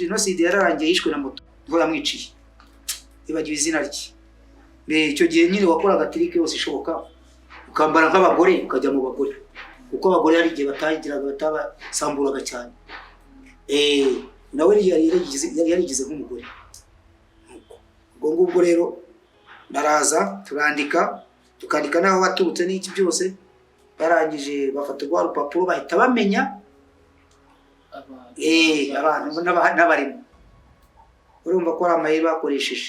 jenoside yararangiye yishwe na moto niho yamwiciye ibagiwe izina rye icyo gihe nyine wakoraga trike yose ishoboka ukambara nk'abagore ukajya mu bagore kuko abagore hari igihe batagiraga batabasamburaga cyane nawe yari yarigize nk'umugore ubwo ngubwo rero baraza tukandika naho waturutse n'iki byose barangije bafata rwa rupapuro bahita bamenya abantu n'abarimo urumva ko ari amayeri bakoresheje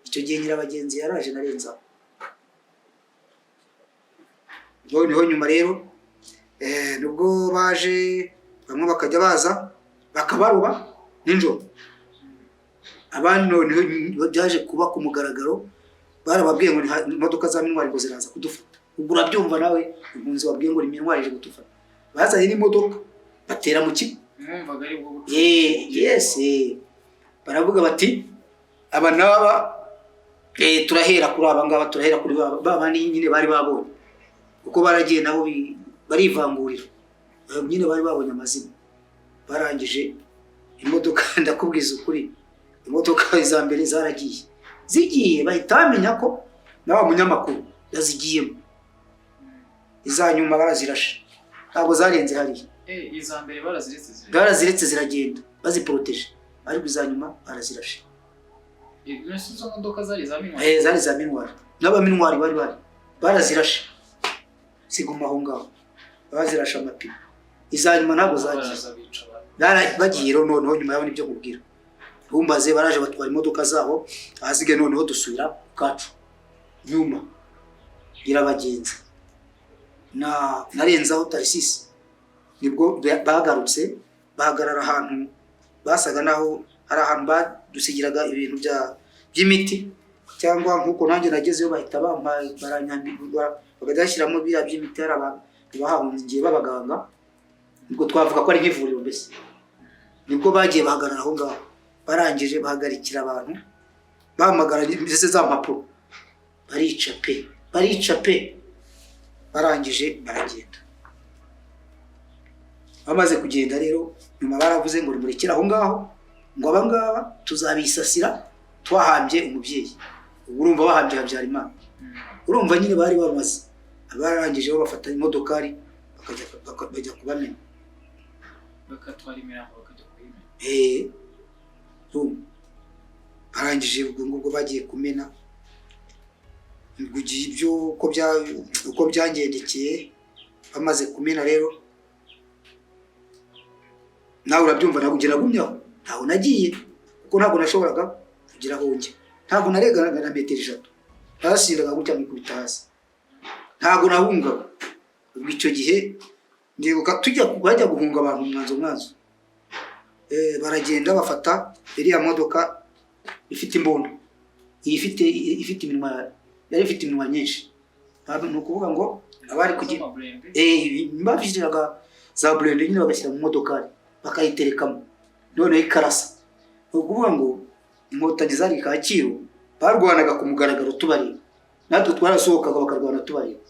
icyo gihe nyirabagenzi yaraje narenzaho noneho nyuma rero nubwo baje bamwe bakajya baza bakabaroba nijoro, abandi noneho byaje kuba ku mugaragaro barababwiye ngo imodoka za Mintwari ngo ziraza kudufata. Ubwo urabyumva nawe impunzi wabwiye ngo Mintwari ije kudufata, bazanye n'imodoka batera mu kigo. mwumvaga ari bwo Yes, baravuga bati aba naba turahera kuri aba ngaba, turahera kuri baba nyine bari babonye uko baragiye nabo barivangurira, nyine bari babonye amazina. Barangije imodoka ndakubwiza ukuri, imodoka za mbere zaragiye, zigiye bahita bamenya ko nawa munyamakuru yazigiyemo, iza nyuma barazirashe, ntabwo zarenze hariya. iza mbere baraziretse ziragenda baziporoteje, ariko iza nyuma barazirashe. Izo modoka zari za Mintwari? Zari za Mintwari, n'abaMintwari bari barazirashe, siguma aho ngaho bazirashe amapine. Iza nyuma ntabwo zagiye, bagiye rero noneho nyuma yabo nibyo kubwira bumbaze, baraje batwara imodoka zabo, ahazige noneho dusubira kacu nyuma irabagenza narenzaho Tarisisi. Nibwo bagarutse bahagarara ahantu basaga naho hari ahantu badusigiraga ibintu by'imiti, cyangwa nkuko nanjye nagezeyo bahita baranyambirwa bakadashyiramo biriya by'imiti, hari abantu bahahungiye b'abaganga, nibwo twavuga ko ari nk'ivuriro mbese. Nibwo bagiye bahagarara aho ngaho, barangije bahagarikira abantu bahamagara mbese za mpapuro, barica pe, barangije baragenda. Bamaze kugenda rero nyuma baravuze ngo murekere aho ngaho, ngo aba ngaba tuzabisasira twahambye umubyeyi. Urumva bahambye Habyarimana, urumva nyine bari bamaze. Abarangije bo bafata imodokari bajya kubamena, bakatwara imirambo bakajya kuyimena. Barangije ubwo bagiye kumena, ngugiye ibyo uko byangendekeye. Bamaze kumena rero nawe urabyumva, ntabwo ugera gumyaho, ntabwo nagiye kuko ntabwo nashoboraga kugira aho njya, ntabwo nareganaga na metero 3, basiraga gutya mwikubita hasi, ntabwo nahungaga. Ubwo icyo gihe ndibuka bajya guhunga abantu mwanzo baragenda bafata iriya modoka ifite imbunda, ifite iminwa, yari ifite iminwa nyinshi. Ni ukuvuga ngo abari kugira mbavishiraga za blende nyine bagashyira mu modokari bakayiterekamo, noneho ikarasa. Ni ukuvuga ngo inkotanyi zari Kacyiru barwanaga ku mugaragaro tubareba, natwe twarasohokaga bakarwana tubareba.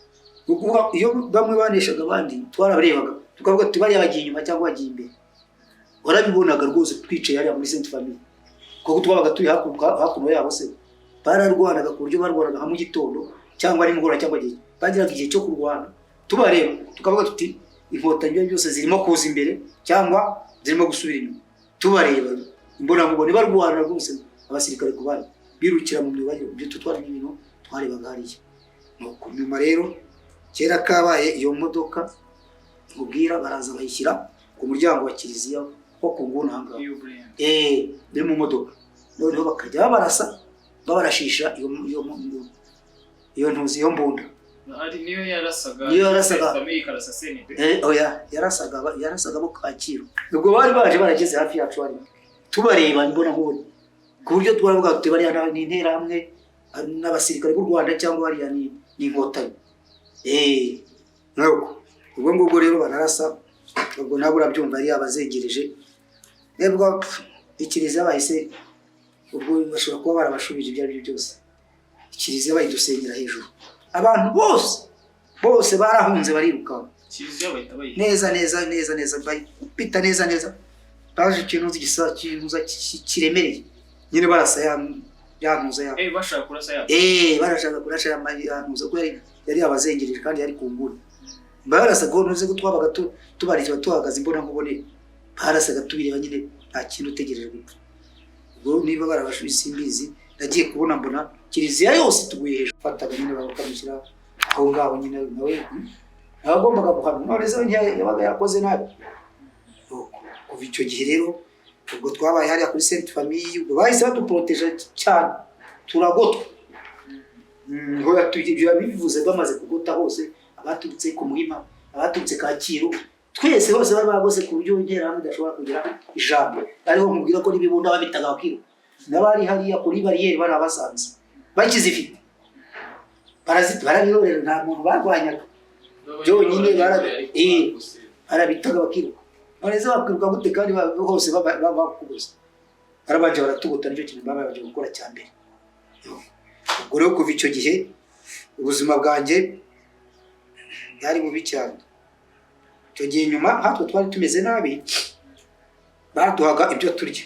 Ni ukuvuga iyo bamwe baneshaga abandi twarabarebaga tukavuga ati bari bagiye inyuma cyangwa bagiye imbere, warabibonaga rwose twicaye hariya muri Sainte Famille, kuko twabaga turi hakuno yabo. Se bararwanaga ku buryo barwanaga hamwe igitondo cyangwa nimugoroba cyangwa igihe bagiraga igihe cyo kurwana tubareba, tukavuga tuti inkotanyi byose zirimo kuza imbere cyangwa zirimo gusubira inyuma, tubareba imbona mubone barwana rwose. Abasirikare kubari birukira mu myubahiro, ibyo tutwara n'ibintu twarebaga hariya. Nuko nyuma rero kera kabaye iyo modoka nkubwira, baraza bayishyira ku muryango wa kiliziya ho ku ngunanga, biri mu modoka, noneho bakajya barasa babarashisha iyo ntuzi iyo mbunda. Niyo yarasaga famille karasa senide. Yarasaga bo Kacyiru. Ubwo bari baje barageze hafi yacu bari tubareba imbona nkubone, ku buryo twaravuga tuti bari ni intera hamwe n'abasirikare b'u Rwanda cyangwa bari ni inkotanyi. Nuko ubwo ngubwo rero bararasa, ubwo nabo urabyumva ari abazengereje. Nebwo ikiriza bahise, ubwo bashobora kuba barabashubije ibyo ari byo byose. Ikiriza bayidusengera hejuru, abantu bose barahunze bariruka. Kiliziya bahita neza bayipita neza, baje ikintu cy'igisakinuza kiremereye, nyine barasa yantuza bashaka kurasa barashaka kurasha yantuza ko yari abazengereje kandi yari kungura. Barasa go nuze ko twabaga tubarikira tuhagaze imbona nkubone, barasaga tubireba nyine nta kintu utegereje gupfa. Ubwo niba barabashubise simbizi, nagiye kubona mbona kiliziya yose tuguye hejuru, fataga nyine bakamushyira aho ngaho nyine nawe nagombaga guhanwa, none se yabaga yakoze nabi. Kuva icyo gihe rero ubwo twabaye hariya kuri Sainte Famille, ubwo bahise baduproteje cyane, turagotwa. Ngo bivuze bamaze kugota hose, abaturutse ku Muhima, abaturutse Kacyiru, twese bose bari bagose ku buryo interahamwe idashobora kugira ijambo. Ariho mubwira ko n'ibibunda babitaga bakiruka, n'abari hariya kuri bariyeri bari abasanze bakizifite barabihorera, nta muntu barwanyaga, byonyine barabitaga bakiruka. None se bakwiruka gute kandi hose bakubuza? Barabanje baratugota, nicyo kintu babanje gukora cya mbere. Ubwo rero kuva icyo gihe ubuzima bwanjye bwari bubi cyane. Icyo gihe nyuma hatwe twari tumeze nabi, baduhaga ibyo turya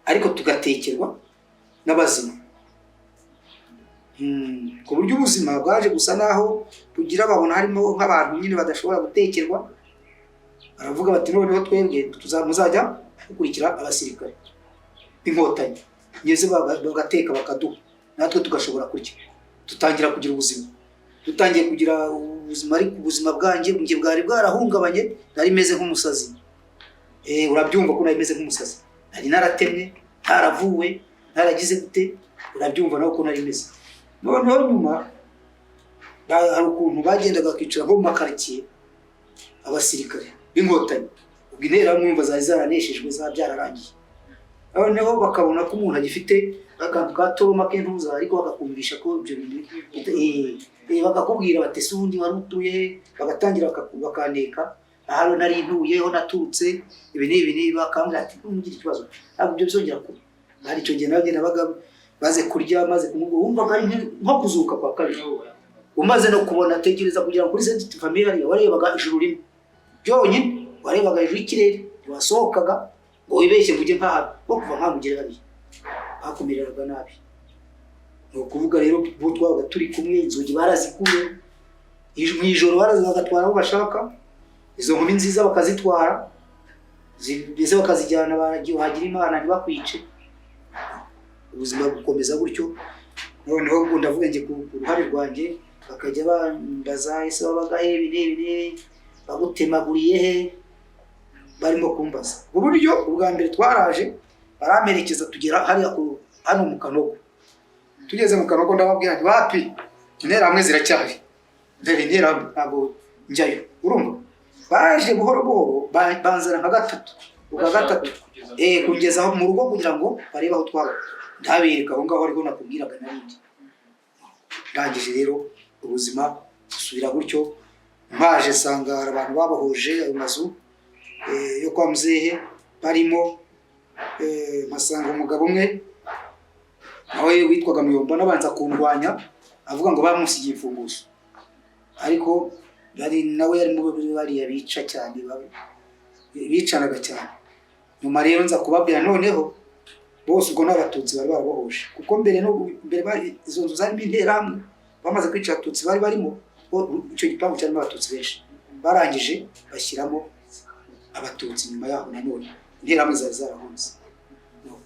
ariko tugatekerwa n'abazima, ku buryo ubuzima bwaje gusa naho kugira babona harimo nk'abantu nyine badashobora gutekerwa. Baravuga bati noneho twebwe muzajya gukurikira abasirikare b'inkotanyi, nyeze bagateka bakaduha, natwe tugashobora kurya, tutangira kugira ubuzima. Dutangiye kugira ubuzima, ariko ubuzima bwanjye bwari bwarahungabanye, nari meze nk'umusazi. Urabyumva ko nari meze nk'umusazi, nari naratemwe, ntaravuwe, ntaragize gute, urabyumva nawe ko nari meze. Noneho nyuma hari ukuntu bagendaga bakicara nko mu makaritsiye abasirikare b'inkotanyi, ubwo interahamwe mwumva zari zaraneshejwe, byararangiye. Noneho bakabona ko umuntu agifite akantu ka toroma k'intuza, ariko bakakumvisha ko ibyo bintu bakakubwira bati se ubundi wari utuye, bagatangira bakandeka aho nari ntuyeho naturutse, ibi n'ibi, bakambwira ati ntugire ikibazo, ntabwo ibyo bizongera kuba. Hari icyo gihe nabyo nabaga maze kurya, maze kumubwira, wumvaga ari nko kuzuka kwa kabiri. Umaze no kubona, tekereza kugira ngo kuri Sainte Famille hariya warebaga ijuru rimwe byonyine, warebaga hejuru y'ikirere, wasohokaga ngo wibeshye ngo ujye nk'ahantu ho kuva nk'ahantu ugere hariya, bakumereraga nabi. Ni ukuvuga rero bo twabaga turi kumwe, inzugi barazikuye, mu ijoro baraza bagatwara aho bashaka, izo nkumi nziza bakazitwara, mbese bakazijyana, hagira Imana ntibakwice. Ubuzima bukomeza gutyo. Noneho ubwo ndavuga njye ku ruhare rwanjye, bakajya bambaza ese wabaga he, ibi bagutemaguriye he, barimo kumbaza. Uburyo ubwa mbere twaraje baramerekeza tugera hariya hano mu Kanogo. Tugeze mu Kanogo ndababwira nti wapi, interahamwe ziracyari, ndebe interahamwe ntabwo njyayo. Urumva baje buhoro buhoro, banzana nka gatatu, ubwa gatatu kugeza mu rugo kugira ngo barebe aho twaba, ndabereka aho ngaho ariho nakubwiraga narindi. Ndangije rero ubuzima busubira gutyo, mpaje sanga abantu babahoje ayo mazu yo kwa muzehe barimo, masanga umugabo umwe nawe witwaga Muyomba, nabanza kundwanya avuga ngo bamusigiye imfunguzo, ariko nawe yari mu bariya bica cyane, bicanaga cyane. Nyuma rero nza kubabwira noneho bose ubwo n'abatutsi bari babohoje, kuko mbere izo nzu zarimo interahamwe, bamaze kwica abatutsi bari barimo, icyo gipangu cyarimo abatutsi benshi, barangije bashyiramo abatutsi nyuma yaho. Nanone interahamwe zari zarahunze.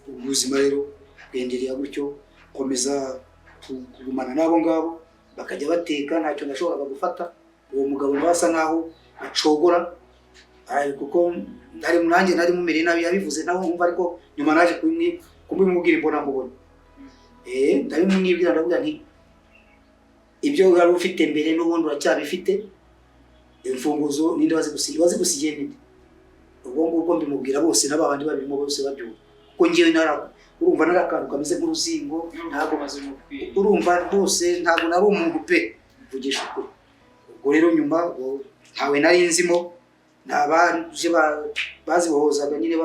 Ubuzima rero bwendereye gutyo, komeza kugumana n'abo ngabo, bakajya bateka, ntacyo nashoboraga gufata. Uwo mugabo nawe asa nkaho acogora, kuko nanjye nari mumereye nabi, yabivuze nawe wumva, ariko nyuma naje kubimubwira imbona mubona. Ndabimwibwira ndavuga nti ibyo wari ufite mbere n'ubundi uracyabifite, imfunguzo ninde wazigusigiye ninde? Ubwo ngubwo mbimubwira bose, n'abandi babirimo bose babyumva, kuko ngewe urumva nari akantu kameze nk'uruzingo, ntabwo urumva bose, ntabwo nari umuntu pe, mvugisha ukuri. Ubwo rero nyuma ntawe nari nzimo, ntabaje bazibohozaga nyine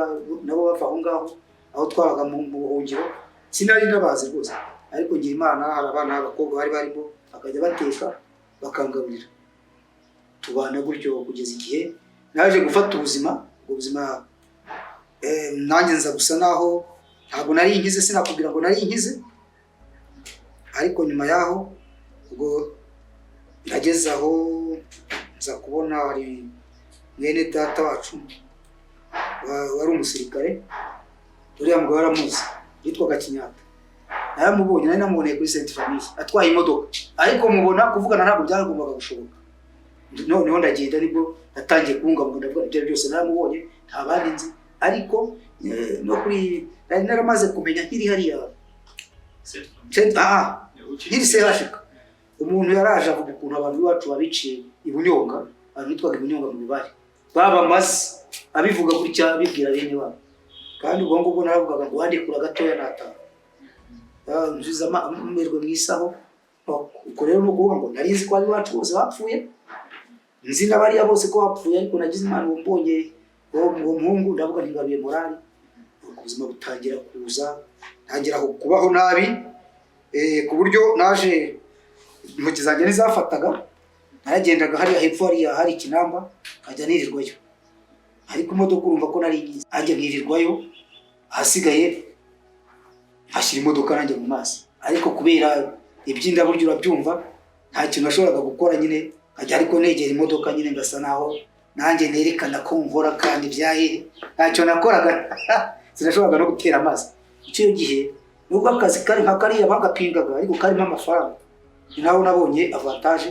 nabo bava aho ngaho, aho twabaga mu buhungiro, sinari nabazi rwose. Ariko ngira Imana, hari abana b'abakobwa bari barimo, bakajya bateka bakangaburira, tubana gutyo kugeza igihe naje gufata ubuzima. Ubwo buzima nanjye nza gusa naho ntabwo nari inkize, sinakubwira ngo nari inkize, ariko nyuma yaho ubwo nageze aho nza kubona hari mwene data wacu wari umusirikare, uriya mugabo aramuzi, yitwaga Kinyata. Naramubonye, nari namuboneye kuri Sainte Famille atwaye imodoka, ariko mubona kuvugana ntabwo byagombaga gushoboka. Noneho ndagenda, nibwo natangiye kubungabunga, ndavuga ibyo byose naramubonye, nta bandi nzi, ariko no kuri nari naramaze kumenya nkiri hariya nkiri sehashika. Umuntu yaraje avuga ukuntu abantu b'iwacu babiciye i Bunyonga, abantu bitwaga i Bunyonga mu Bibare, babamaze abivuga gutya abibwira bene wabo, kandi ubwo ngubwo naravugaga ngo wandikura gatoya nataha nziza amerwe mu isaho. Ubwo rero ni ukuvuga ngo nari nzi ko ari iwacu bose bapfuye, nzi n'abariya bose ko bapfuye, ariko nagize Imana mbonye uwo muhungu ndavuga ntigaruye morali, ubuzima butangira kuza, ntangira kubaho nabi ku buryo naje intoki zanjye nizafataga, naragendaga hariya hepfo hariya hari ikinamba nkajya nirirwayo, ariko imodoka urumva ko nari nyizi ajya nkirirwayo, ahasigaye hashyira imodoka nanjye mu mazi. Ariko kubera iby'inda buryo urabyumva, nta kintu nashoboraga gukora nyine, nkajya ariko negera imodoka nyine ngasa naho nanjye nerekana ko nkora, kandi byahere ntacyo nakoraga sinashoboraga no gutera amazi. Icyo gihe nubwo akazi kari nka kariya bagapingaga, ariko karimo amafaranga, ni naho nabonye avantage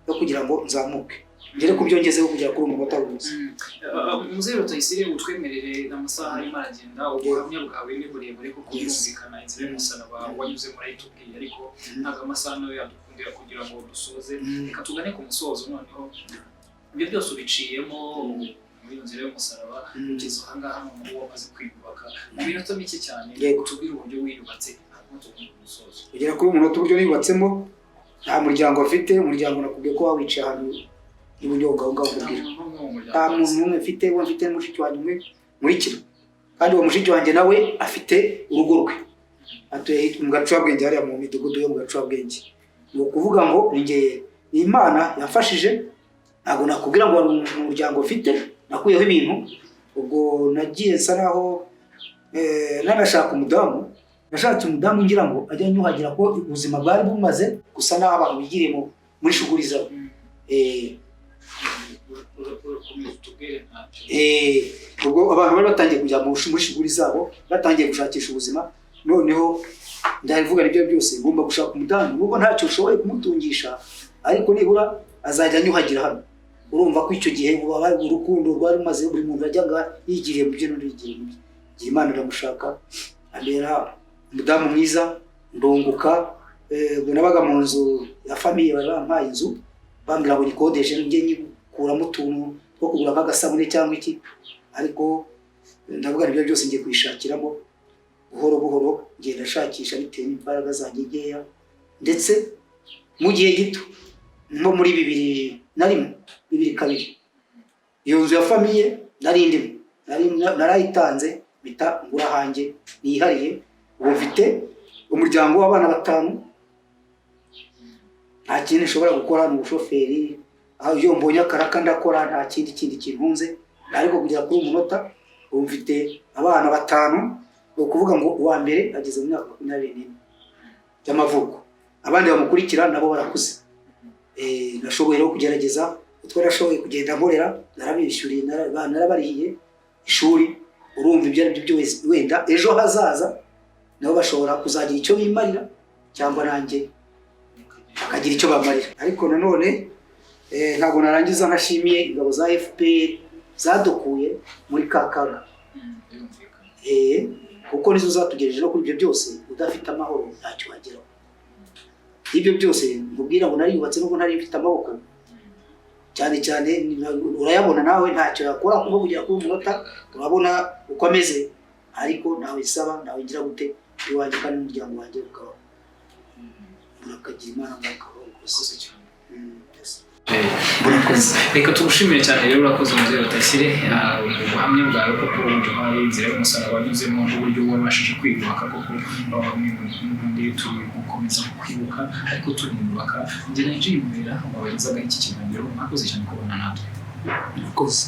yo kugira ngo nzamuke ngere ku byo ngezeho kugera kuri umunota wose. Muzehe Rutayisire, utwemerere amasaha arimo aragenda, ubuhamya bwawe ni burebure kuko birumvikana inzira y'umusaraba wanyuze muri tubwiye, ariko ntabwo amasaha nayo yadukundira kugira ngo dusoze. Reka tugane ku musozo noneho. Ibyo byose ubiciyemo muri inzira y'umusaraba kugeza aha ngaha mu wamaze kwiyubaka mu minota mike cyane, tubwire uburyo wiyubatse hanyuma tugane ku musozo. Kugera kuri umunota uburyo niyubatsemo, nta muryango afite, umuryango nakubwiye ko wawicaye ahantu y'ubunyonga aho ngaho kubwira, nta muntu n'umwe mfite, uwo mfite mushiki wanjye umwe muri kino, kandi uwo mushiki wanjye nawe afite urugo rwe, atuye mu Gacurabwenge hariya mu midugudu yo mu Gacurabwenge. Ni ukuvuga ngo ninjye Imana yafashije, ntabwo nakubwira ngo umuryango mfite, nakuyeho ibintu. Ubwo nagiye nsa naho nanashaka umudamu, nashatse umudamu ngira ngo ajya anyuhagira ko ubuzima bwari bumaze gusa naho abantu bigiriye muri shuguri zabo. Ubwo abantu bari batangiye kujya muri shuguri zabo, batangiye gushakisha ubuzima. Noneho ndavuga ibyo byose ngomba gushaka umudamu, nubwo ntacyo ushoboye kumutungisha, ariko nibura azajya anyuhagira hano. Urumva ko icyo gihe bari urukundo rwari rumaze, buri muntu yajyaga yigiriye mu byo n'urigiye mu byo. Imana ndamushaka, ambera umudamu mwiza, ndunguka. Ubwo nabaga mu nzu ya famiye, bari bampaye inzu, bambwira ngo nikodeshe njye nyikuramo utuntu two kugura nk'agasabune cyangwa iki, ariko ndavuga ibyo byose ngiye kwishakiramo buhoro buhoro, ngenda nshakisha bitewe n'imbaraga zanjye nkeya. Ndetse mu gihe gito nko muri 2001 iyo nzu ya famiye narayitanze bita ngura hanjye nihariye. Ubu mfite umuryango w'abana 5, nta kintu nshobora gukora, ni ubushoferi, aho iyo mbonye akaraka ndakora, nta kindi kintunze. Ariko kugera kuri umunota ubu mfite abana 5, ukuvuga ngo uwa mbere ageze mu myaka 24 y'amavuko, abandi bamukurikira nabo barakuze. Nashoboye rero kugerageza utwo nashoboye kugenda nkorera, narabishyuriye, narabarihiye ishuri. Urumva ibyo ari byo byose, wenda ejo hazaza nabo bashobora kuzagira icyo bimarira, cyangwa nanjye akagira icyo bamarira. Ariko nanone ntabwo narangiza ntashimiye ingabo za FPR zadukuye muri kakaga, kuko nizo zatugejeje no kuri ibyo byose. Udafite amahoro ntacyo wageraho. Ibyo byose nkubwira ngo nariyubatse nubwo ntari mfite amaboko, cyane cyane urayabona nawe, ntacyo yakora kuko kugera kuri umunota urabona uko ameze, ariko nawe isaba, nawe ngira gute iwanjye kandi n'umuryango wanjye ukaba urakagira Imana mwakabaho rwose cyane. Reka tugushimire cyane rero, urakoze Muzehe Rutayisire, ubuhamya bwawe kuko uburyo hari inzira y'umusaraba wanyuzemo n'uburyo wabashije kwiyubaka koko. N'ubundi turi gukomeza kwibuka ariko tuniyubaka. Njye naje Mubera wabagezaga iki kiganiro, mwakoze cyane kubona natwe. Murakoze.